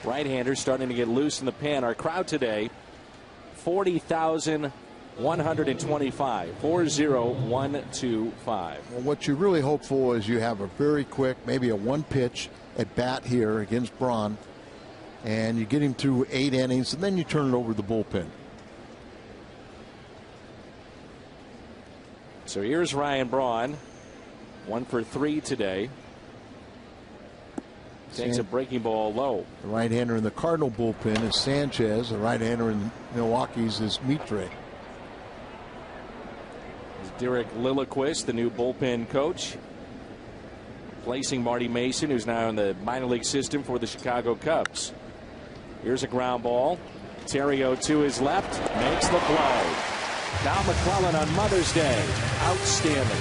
right-hander starting to get loose in the pen. Our crowd today, 40,125. 40125. Well, what you really hope for is you have a very quick, maybe a 1-pitch at bat here against Braun, and you get him through 8 innings, and then you turn it over to the bullpen. So here's Ryan Braun, 1 for 3 today. Takes a breaking ball low. The right-hander in the Cardinal bullpen is Sanchez. The right-hander in Milwaukee's is Mitre. Derek Lilliquist, the new bullpen coach, replacing Marty Mason, who's now in the minor league system for the Chicago Cubs. Here's a ground ball. Terrio to his left, makes the play. Now McClellan on Mother's Day. Outstanding.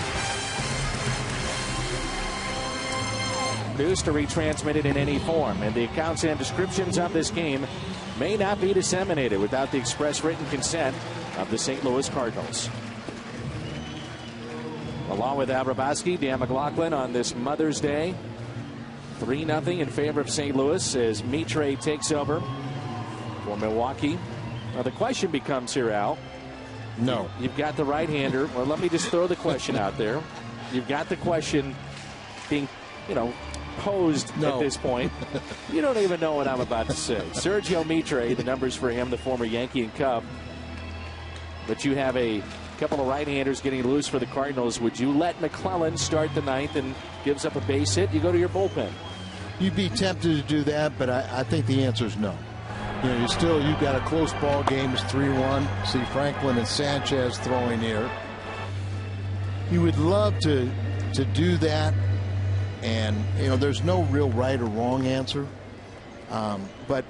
News to retransmit it in any form, and the accounts and descriptions of this game may not be disseminated without the express written consent of the St. Louis Cardinals. Along with Al Hrabosky, Dan McLaughlin on this Mother's Day. 3-0 in favor of St. Louis as Mitre takes over for Milwaukee. Now the question becomes here, Al. No. You've got the right-hander. Well, let me just throw the question out there. You've got the question being, posed at this point. You don't even know what I'm about to say. Sergio Mitre, the numbers for him, the former Yankee and Cub. But you have a couple of right-handers getting loose for the Cardinals. Would you let McClellan start the 9th and gives up a base hit? You go to your bullpen. You'd be tempted to do that, but I think the answer is no. You've got a close ball game. It's 3-1. See Franklin and Sanchez throwing here. You would love to do that, and there's no real right or wrong answer. But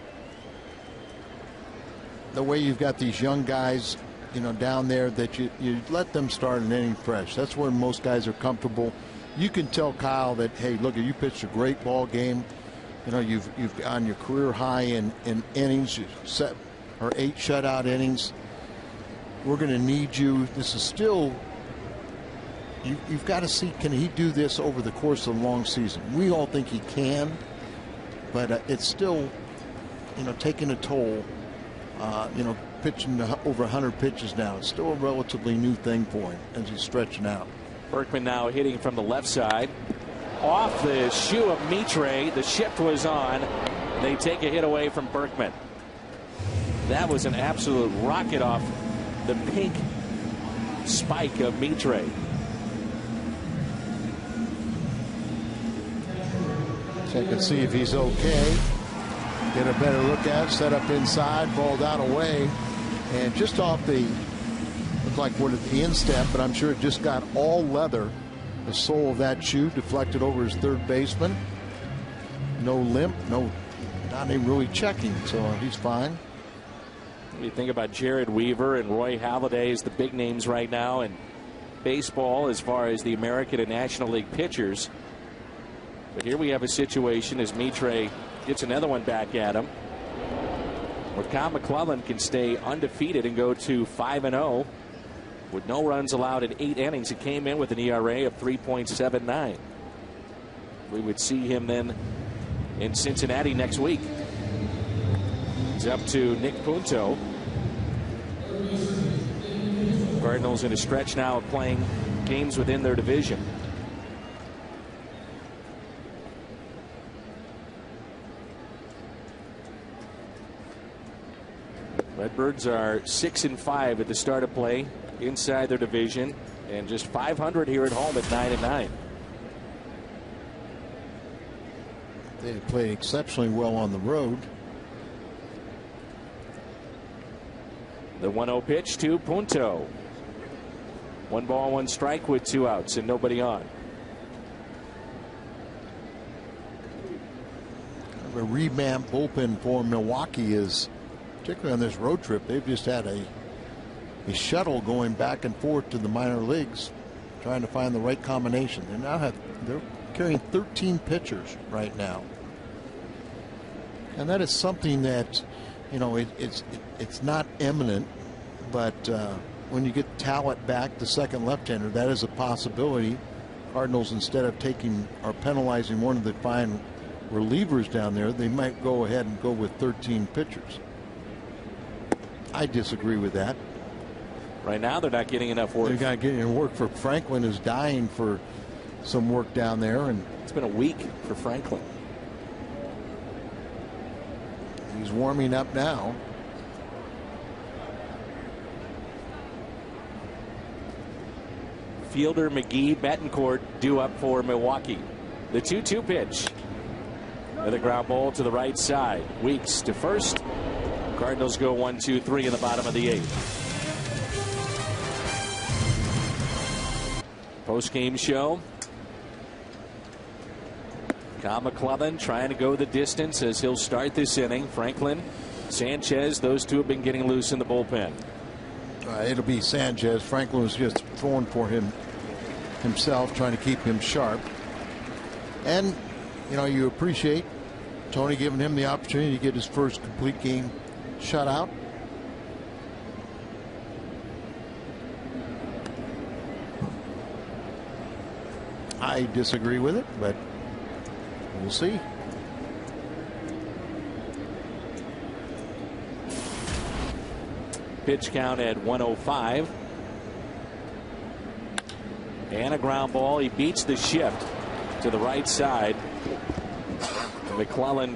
the way you've got these young guys, down there, that you let them start an inning fresh. That's where most guys are comfortable. You can tell Kyle that, hey, look, you pitched a great ball game. You know, you've on your career high in innings, you set or 8 shutout innings. We're going to need you. This is still. You've got to see, can he do this over the course of a long season? We all think he can, but it's still, you know, taking a toll. You know, pitching to over 100 pitches now. It's still a relatively new thing for him as he's stretching out. Berkman now hitting from the left side. Off the shoe of Mitre. The shift was on. They take a hit away from Berkman. That was an absolute rocket off the pink spike of Mitre. Check and see if he's okay. Get a better look at it. Set up inside. Ball down away. And just off the, looked like what at the instep, but I'm sure it just got all leather. The sole of that shoe deflected over his third baseman. No limp. No, not even really checking. So he's fine. You think about Jared Weaver and Roy Halladay as the big names right now in baseball as far as the American and National League pitchers. But here we have a situation as Mitre gets another one back at him, where Kyle McClellan can stay undefeated and go to 5-0 with no runs allowed in 8 innings. He came in with an ERA of 3.79. We would see him then in Cincinnati next week. He's up to Nick Punto. Cardinals in a stretch now of playing games within their division. Redbirds are 6-5 at the start of play inside their division, and just 500 here at home at 9-9. They played exceptionally well on the road. The 1-0 pitch to Punto. 1 ball, 1 strike with 2 outs and nobody on. A revamped bullpen for Milwaukee is, particularly on this road trip, they've just had a shuttle going back and forth to the minor leagues, trying to find the right combination. They're carrying 13 pitchers right now, and that is something that, you know, it's not eminent, but when you get talent back, the second left-hander, that is a possibility. Cardinals, instead of taking or penalizing one of the fine relievers down there, they might go ahead and go with 13 pitchers. I disagree with that. Right now, they're not getting enough work. They're not getting enough work. For Franklin is dying for some work down there, and it's been a week for Franklin. He's warming up now. Fielder, McGee, Betancourt due up for Milwaukee. The 2-2 pitch. Another ground ball to the right side. Weeks to first. Cardinals go 1-2-3 in the bottom of the 8th. Post-game show. Kyle McClellan trying to go the distance as he'll start this inning. Franklin, Sanchez, those two have been getting loose in the bullpen. It'll be Sanchez. Franklin was just throwing for himself, trying to keep him sharp. And, you know, you appreciate Tony giving him the opportunity to get his first complete game shutout. I disagree with it, but we'll see. Pitch count at 105. And a ground ball. He beats the shift to the right side. McClellan,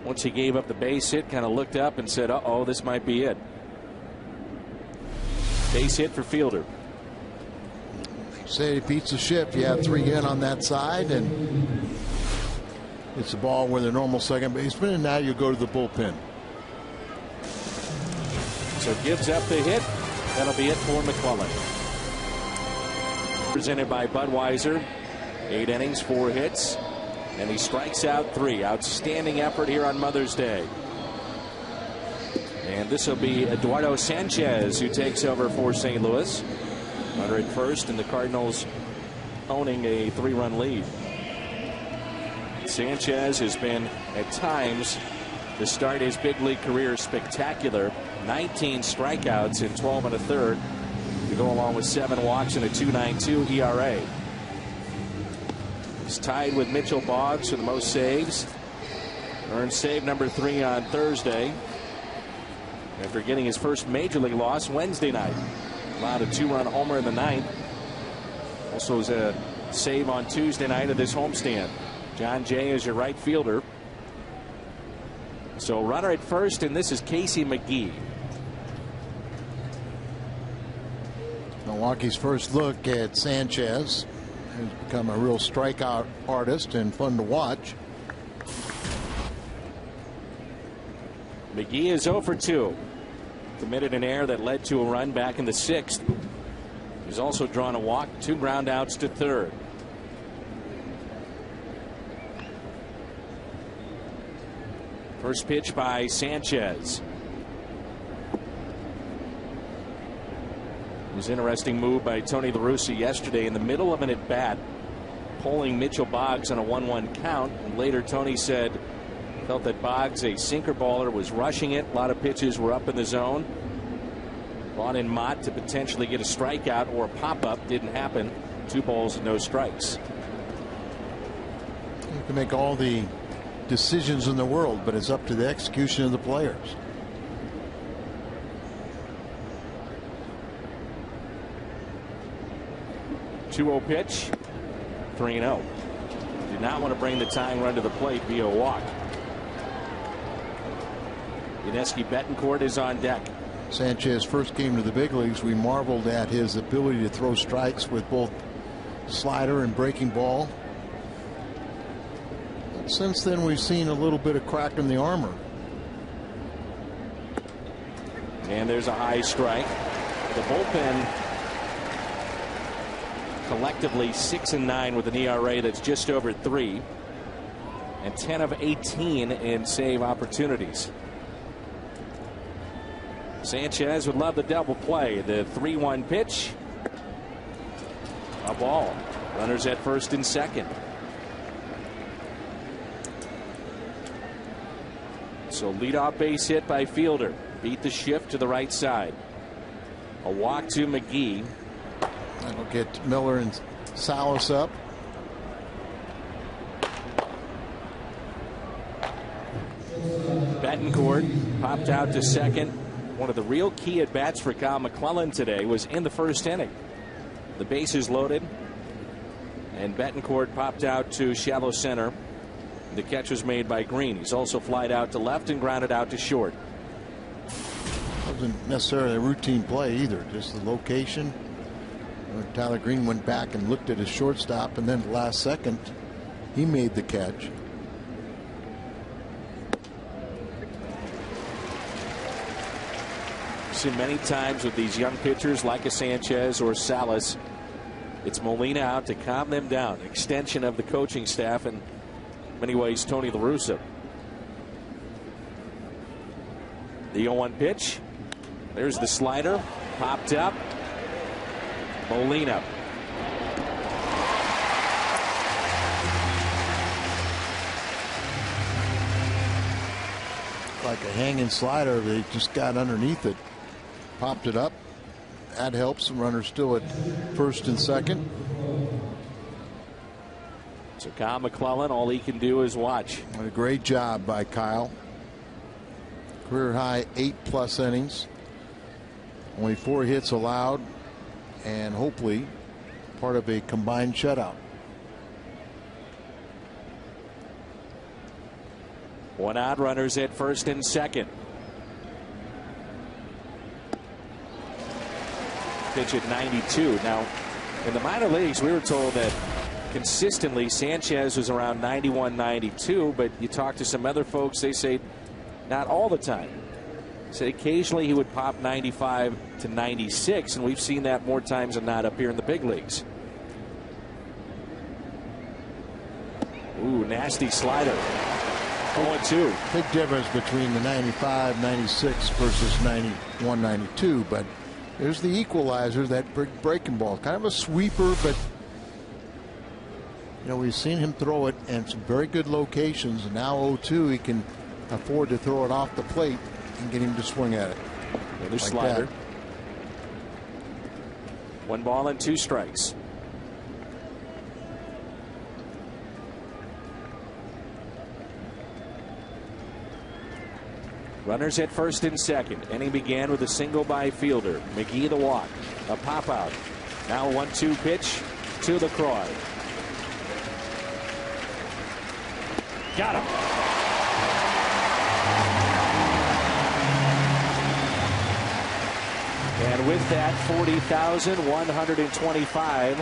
once he gave up the base hit, kind of looked up and said, uh-oh, this might be it. Base hit for Fielder. Say he beats the shift. You have 3 in on that side, and it's a ball with a normal second baseman, and now you go to the bullpen. So gives up the hit. That'll be it for McClellan. Presented by Budweiser. 8 innings, 4 hits, and he strikes out 3. Outstanding effort here on Mother's Day. And this will be Eduardo Sanchez who takes over for St. Louis. Runner at first, and the Cardinals owning a 3-run lead. Sanchez has been, at times, to start his big league career, spectacular. 19 strikeouts in 12 1/3 to go along with 7 walks and a 2.92 ERA. He's tied with Mitchell Boggs for the most saves. Earned save number 3 on Thursday after getting his first major league loss Wednesday night. Allowed a 2-run homer in the 9th. Also was a save on Tuesday night of this homestand. John Jay is your right fielder. So runner at first, and this is Casey McGee. Milwaukee's first look at Sanchez, who's become a real strikeout artist and fun to watch. McGee is 0 for 2. Committed an error that led to a run back in the 6th. He's also drawn a walk, 2 ground outs to third. First pitch by Sanchez. It was an interesting move by Tony La Russa yesterday in the middle of an at-bat, pulling Mitchell Boggs on a 1-1 count. And later Tony said felt that Boggs, a sinker baller, was rushing it. A lot of pitches were up in the zone. Brought in Mott to potentially get a strikeout or a pop-up. Didn't happen. 2 balls and no strikes. You can make all the decisions in the world, but it's up to the execution of the players. Two-0 pitch. 3-0. Did not want to bring the tying run to the plate via a walk. Yuniesky Betancourt is on deck. Sanchez first came to the big leagues. We marveled at his ability to throw strikes with both slider and breaking ball. But since then, we've seen a little bit of crack in the armor. And there's a high strike. The bullpen collectively 6-9 with an ERA that's just over 3, and 10 of 18 in save opportunities. Sanchez would love the double play. The 3-1 pitch. A ball. Runners at first and second. So leadoff base hit by Fielder. Beat the shift to the right side. A walk to McGee. That'll get Miller and Salas up. Betancourt popped out to second. One of the real key at bats for Kyle McClellan today was in the first inning. The bases loaded, and Betancourt popped out to shallow center. The catch was made by Green. He's also flied out to left and grounded out to short. Wasn't necessarily a routine play either, just the location. Tyler Green went back and looked at his shortstop, and then the last second he made the catch. See many times with these young pitchers like a Sanchez or Salas, it's Molina out to calm them down. Extension of the coaching staff, and in many ways Tony La Russa. The 0-1 pitch. There's the slider. Popped up. Molina. Like a hanging slider. They just got underneath it. Popped it up. That helps. Some runners still at first and second. So Kyle McClellan, all he can do is watch. A great job by Kyle. Career high 8+ innings. Only 4 hits allowed, and hopefully part of a combined shutout. One out, runners at first and second. Pitch at 92. Now, in the minor leagues, we were told that consistently Sanchez was around 91, 92, but you talk to some other folks, they say not all the time. So occasionally he would pop 95 to 96, and we've seen that more times than not up here in the big leagues. Ooh, nasty slider. 0-2. Big difference between the 95, 96 versus 91, 92, but there's the equalizer, that breaking ball. Kind of a sweeper, but You know, we've seen him throw it in some very good locations, and now 0-2, he can afford to throw it off the plate and get him to swing at it. Another like slider. That. 1 ball and 2 strikes. Runners at first and second. Inning began with a single by Fielder. McGee the walk. A pop out. Now a 1-2 pitch to LaCroix. Got him. And with that, 40,125.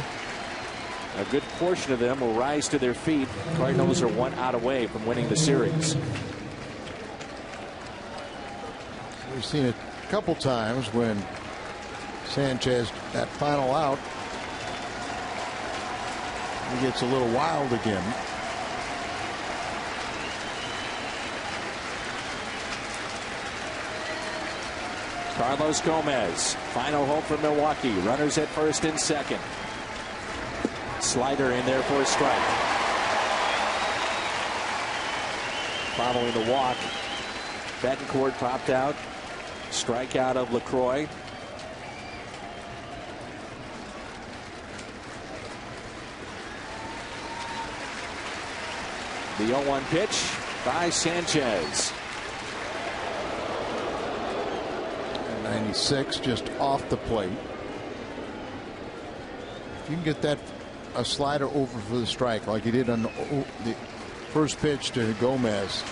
A good portion of them will rise to their feet. Cardinals are 1 out away from winning the series. We've seen it a couple times when Sanchez, that final out, he gets a little wild again. Carlos Gomez, final hope for Milwaukee. Runners at first and second. Slider in there for a strike. Following the walk, Betancourt popped out. Strikeout of LaCroix. The 0-1 pitch by Sanchez. 96 just off the plate. If you can get that a slider over for the strike like he did on the first pitch to Gomez,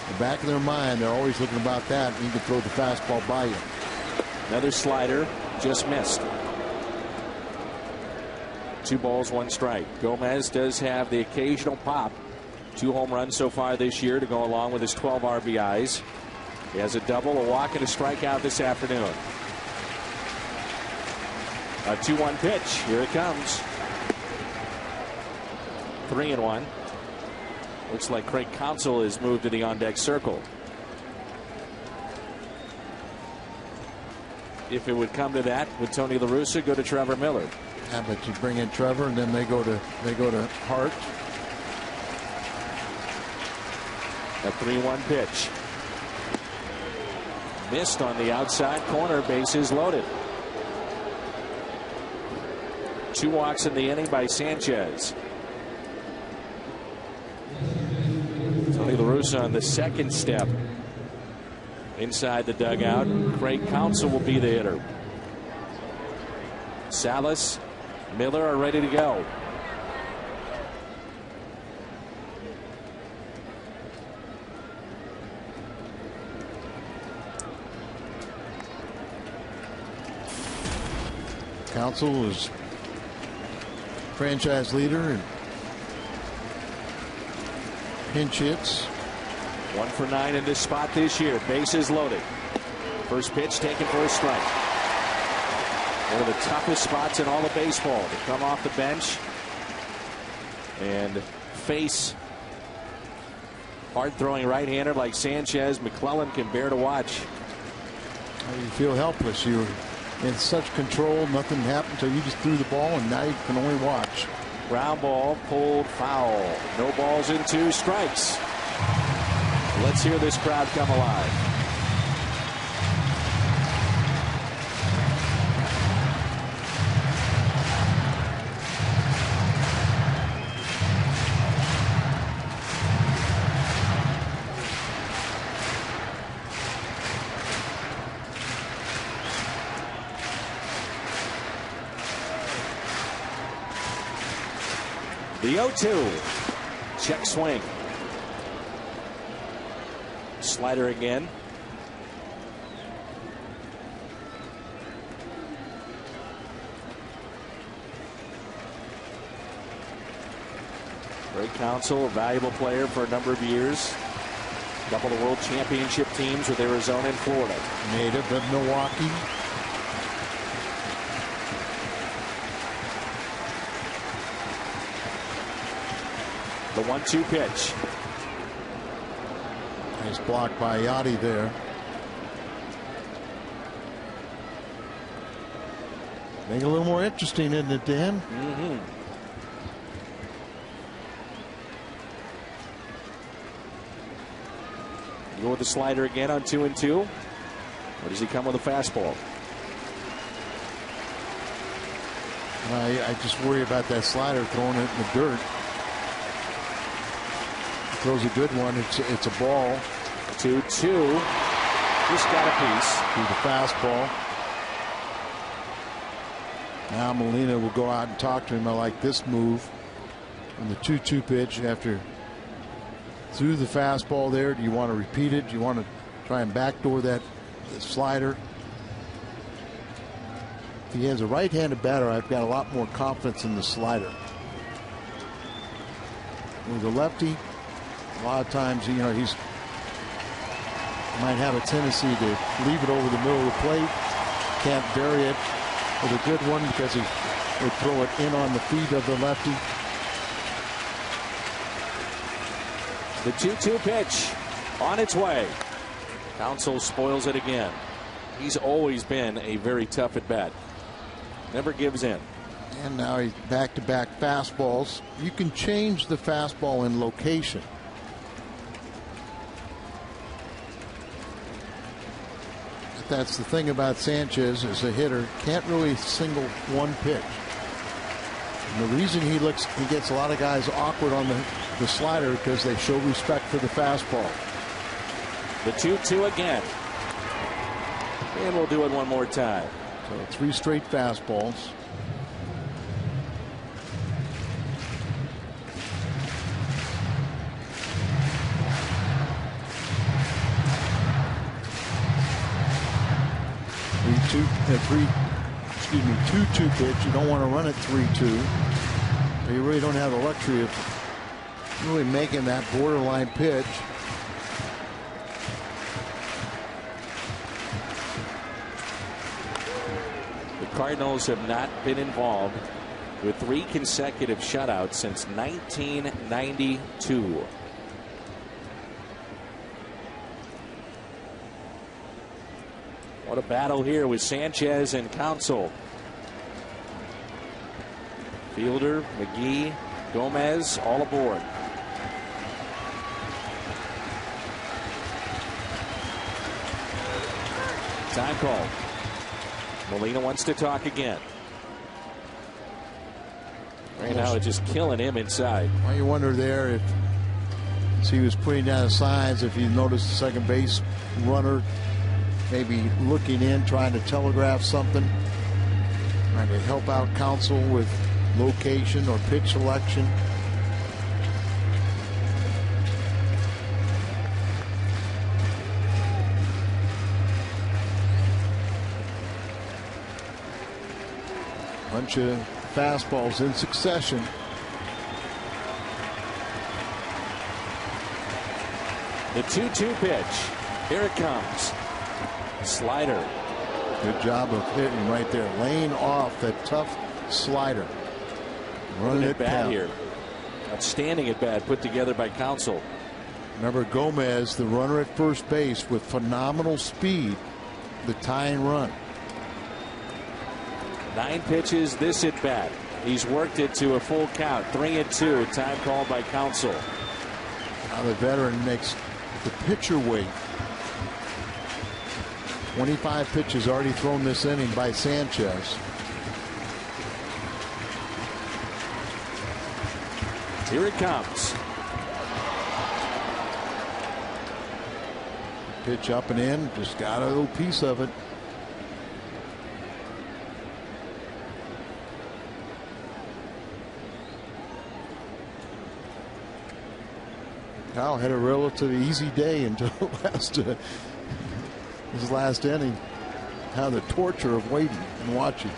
in the back of their mind they're always looking about that, and you can throw the fastball by you. Another slider just missed. 2 balls, 1 strike. Gomez does have the occasional pop. 2 home runs so far this year to go along with his 12 RBIs. He has a double, a walk, and a strikeout this afternoon. A 2-1 pitch. Here it comes. 3-1. Looks like Craig Counsell has moved to the on-deck circle. If it would come to that, would Tony La Russa go to Trevor Miller? Yeah, but you bring in Trevor, and then they go to Hart. A 3-1 pitch. Missed on the outside corner. Bases loaded. 2 walks in the inning by Sanchez. Tony La Russa on the second step inside the dugout. Craig Counsell will be the hitter. Salas, Miller are ready to go. Counsell is franchise leader in pinch hits. 1 for 9 in this spot this year. Bases loaded. First pitch taken for a strike. One of the toughest spots in all of baseball to come off the bench and face hard throwing right-hander like Sanchez. McClellan can bear to watch. You feel helpless. You're in such control. Nothing happened until you just threw the ball, and now you can only watch. Ground ball pulled foul. No balls and 2 strikes. Let's hear this crowd come alive. The 0-2. Check swing. Slider again. Craig Counsell, a valuable player for a number of years. A couple of world championship teams with Arizona and Florida. Native of Milwaukee. The 1-2 pitch. Nice block by Yachty there. Make it a little more interesting, isn't it, Dan? Go with the slider again on 2-2. Or does he come with a fastball? I just worry about that slider throwing it in the dirt. He throws a good one. It's a ball. 2-2. Just got a piece. Through the fastball. Now Molina will go out and talk to him. I like this move on the 2-2 pitch after threw the fastball there. Do you want to repeat it? Do you want to try and backdoor that slider? If he has a right-handed batter, I've got a lot more confidence in the slider. With a lefty, a lot of times, you know, he's might have a tendency to leave it over the middle of the plate. Can't vary it with a good one because he would throw it in on the feet of the lefty. The 2-2 pitch on its way. Counsell spoils it again. He's always been a very tough at bat. Never gives in. And now he's back-to-back fastballs. You can change the fastball in location. But that's the thing about Sanchez as a hitter. Can't really single one pitch. And the reason he gets a lot of guys awkward on the slider because they show respect for the fastball. The 2-2 again. And we'll do it one more time. So 3 straight fastballs. Excuse me, 2-2 pitch. You don't want to run it 3-2. But you really don't have the luxury of really making that borderline pitch. The Cardinals have not been involved with 3 consecutive shutouts since 1992. What a battle here with Sanchez and Counsell. Fielder, McGee, Gomez, all aboard. Time call. Molina wants to talk again. Right now it's just killing him inside. Well, you wonder there if as he was putting down the signs, if he noticed the second base runner maybe looking in, trying to telegraph something, trying to help out Counsell with location or pitch selection. Bunch of fastballs in succession. The 2-2 pitch. Here it comes. Slider. Good job of hitting right there, laying off that tough slider. Running it bad here. Outstanding at bat put together by Counsell. Remember Gomez, the runner at first base with phenomenal speed, the tying run. 9 pitches this at bat. He's worked it to a full count. 3-2. Time called by Counsell. Now the veteran makes the pitcher wait. 25 pitches already thrown this inning by Sanchez. Here it comes. Pitch up and in, just got a little piece of it. Kyle had a relatively easy day until his last inning. How the torture of waiting and watching.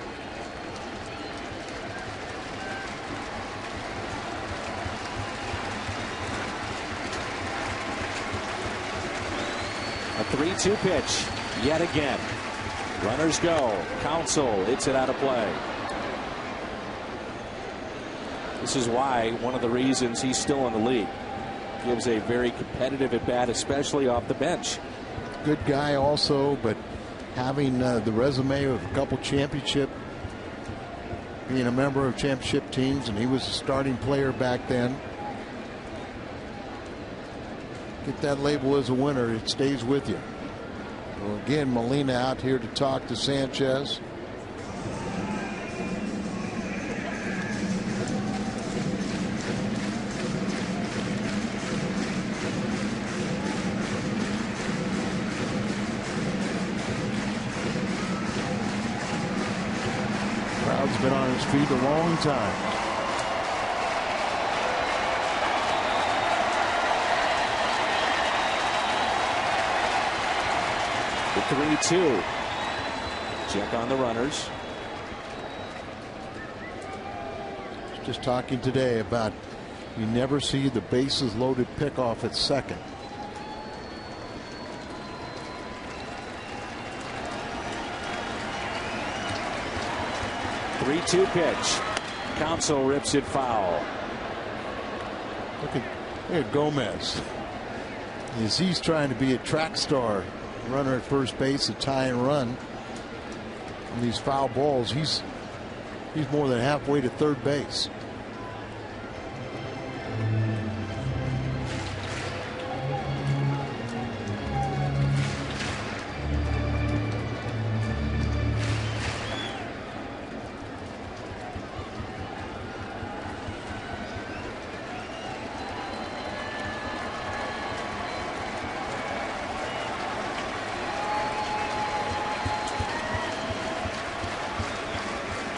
A 3-2 pitch yet again. Runners go. Counsell hits it out of play. This is why one of the reasons he's still in the league. Gives a very competitive at bat, especially off the bench. Good guy also, but having the resume of a couple championship, being a member of championship teams, and he was a starting player back then. get that label as a winner, it stays with you. So again, Molina out here to talk to Sanchez. Crowd's been on his feet a long time. The 3-2. Check on the runners. Just talking today about you never see the bases loaded pickoff at second. The 3-2 pitch. Counsell rips it foul. Look at Gomez. As he's trying to be a track star, runner at first base, a tie and run. On these foul balls, he's more than halfway to third base.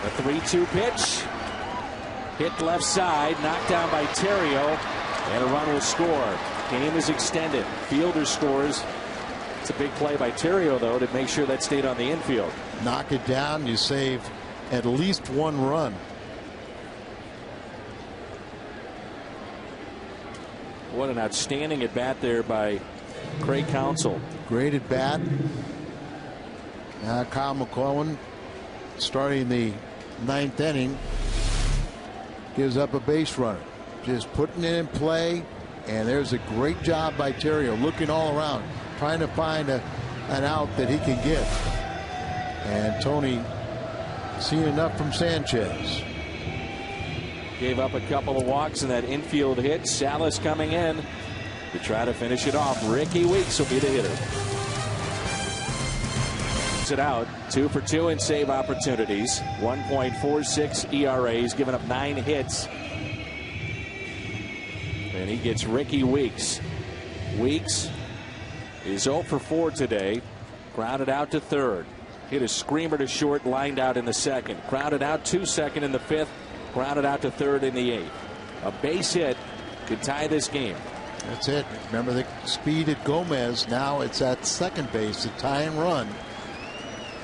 The 3-2 pitch. Hit left side, knocked down by Terrio, and a run will score. Game is extended. Fielder scores. It's a big play by Terrio, though, to make sure that stayed on the infield. Knock it down, you save at least one run. What an outstanding at bat there by Craig Counsell. Great at bat. Now Kyle McClellan, starting the ninth inning, gives up a base runner. Just putting it in play, and there's a great job by Terrio, looking all around, trying to find an out that he can get. And Tony seeing enough from Sanchez. Gave up a couple of walks in that infield hit. Salas coming in to try to finish it off. Ricky Weeks will be the hitter. It out 2 for 2 in save opportunities, 1.46 ERA. He's given up 9 hits, and he gets Ricky Weeks. Weeks is 0 for 4 today. Grounded out to third, hit a screamer to short, lined out in the second, grounded out to second in the fifth, grounded out to third in the eighth. A base hit could tie this game. That's it. Remember the speed at Gomez. Now it's at second base, a tie and run.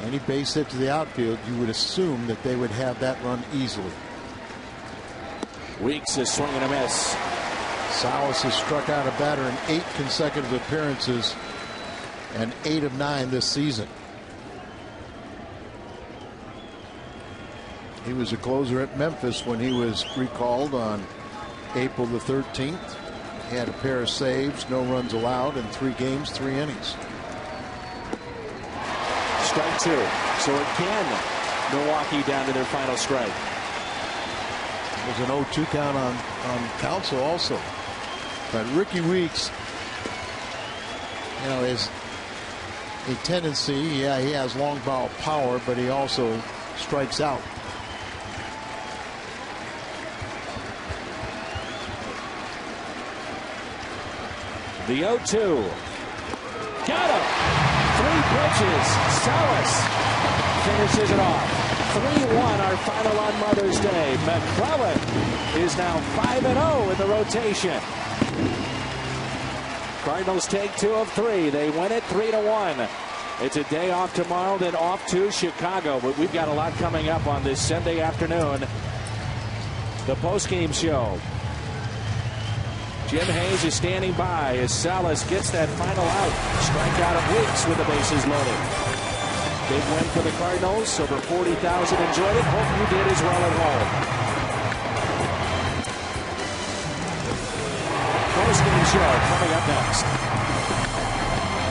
Any base hit to the outfield, you would assume that they would have that run easily. Weeks is swinging a miss. Salas has struck out a batter in 8 consecutive appearances and 8 of 9 this season. He was a closer at Memphis when he was recalled on April the 13th. He had a pair of saves, no runs allowed in 3 games, 3 innings. Strike 2. So again, Milwaukee down to their final strike. There's an 0-2 count on Counsell also. But Ricky Weeks, you know, is a tendency. Yeah, he has long ball power, but he also strikes out. The 0-2. Got him. 3 pitches. Salas finishes it off. 3-1 our final on Mother's Day. McClellan is now 5-0 in the rotation. Cardinals take 2 of 3. They win it 3-1. It's a day off tomorrow, then off to Chicago. But we've got a lot coming up on this Sunday afternoon. The postgame show. Jim Hayes is standing by as Salas gets that final out. Strikeout of Weeks with the bases loaded. Big win for the Cardinals. Over 40,000 enjoyed it. Hope you did as well at home. Postgame show coming up next.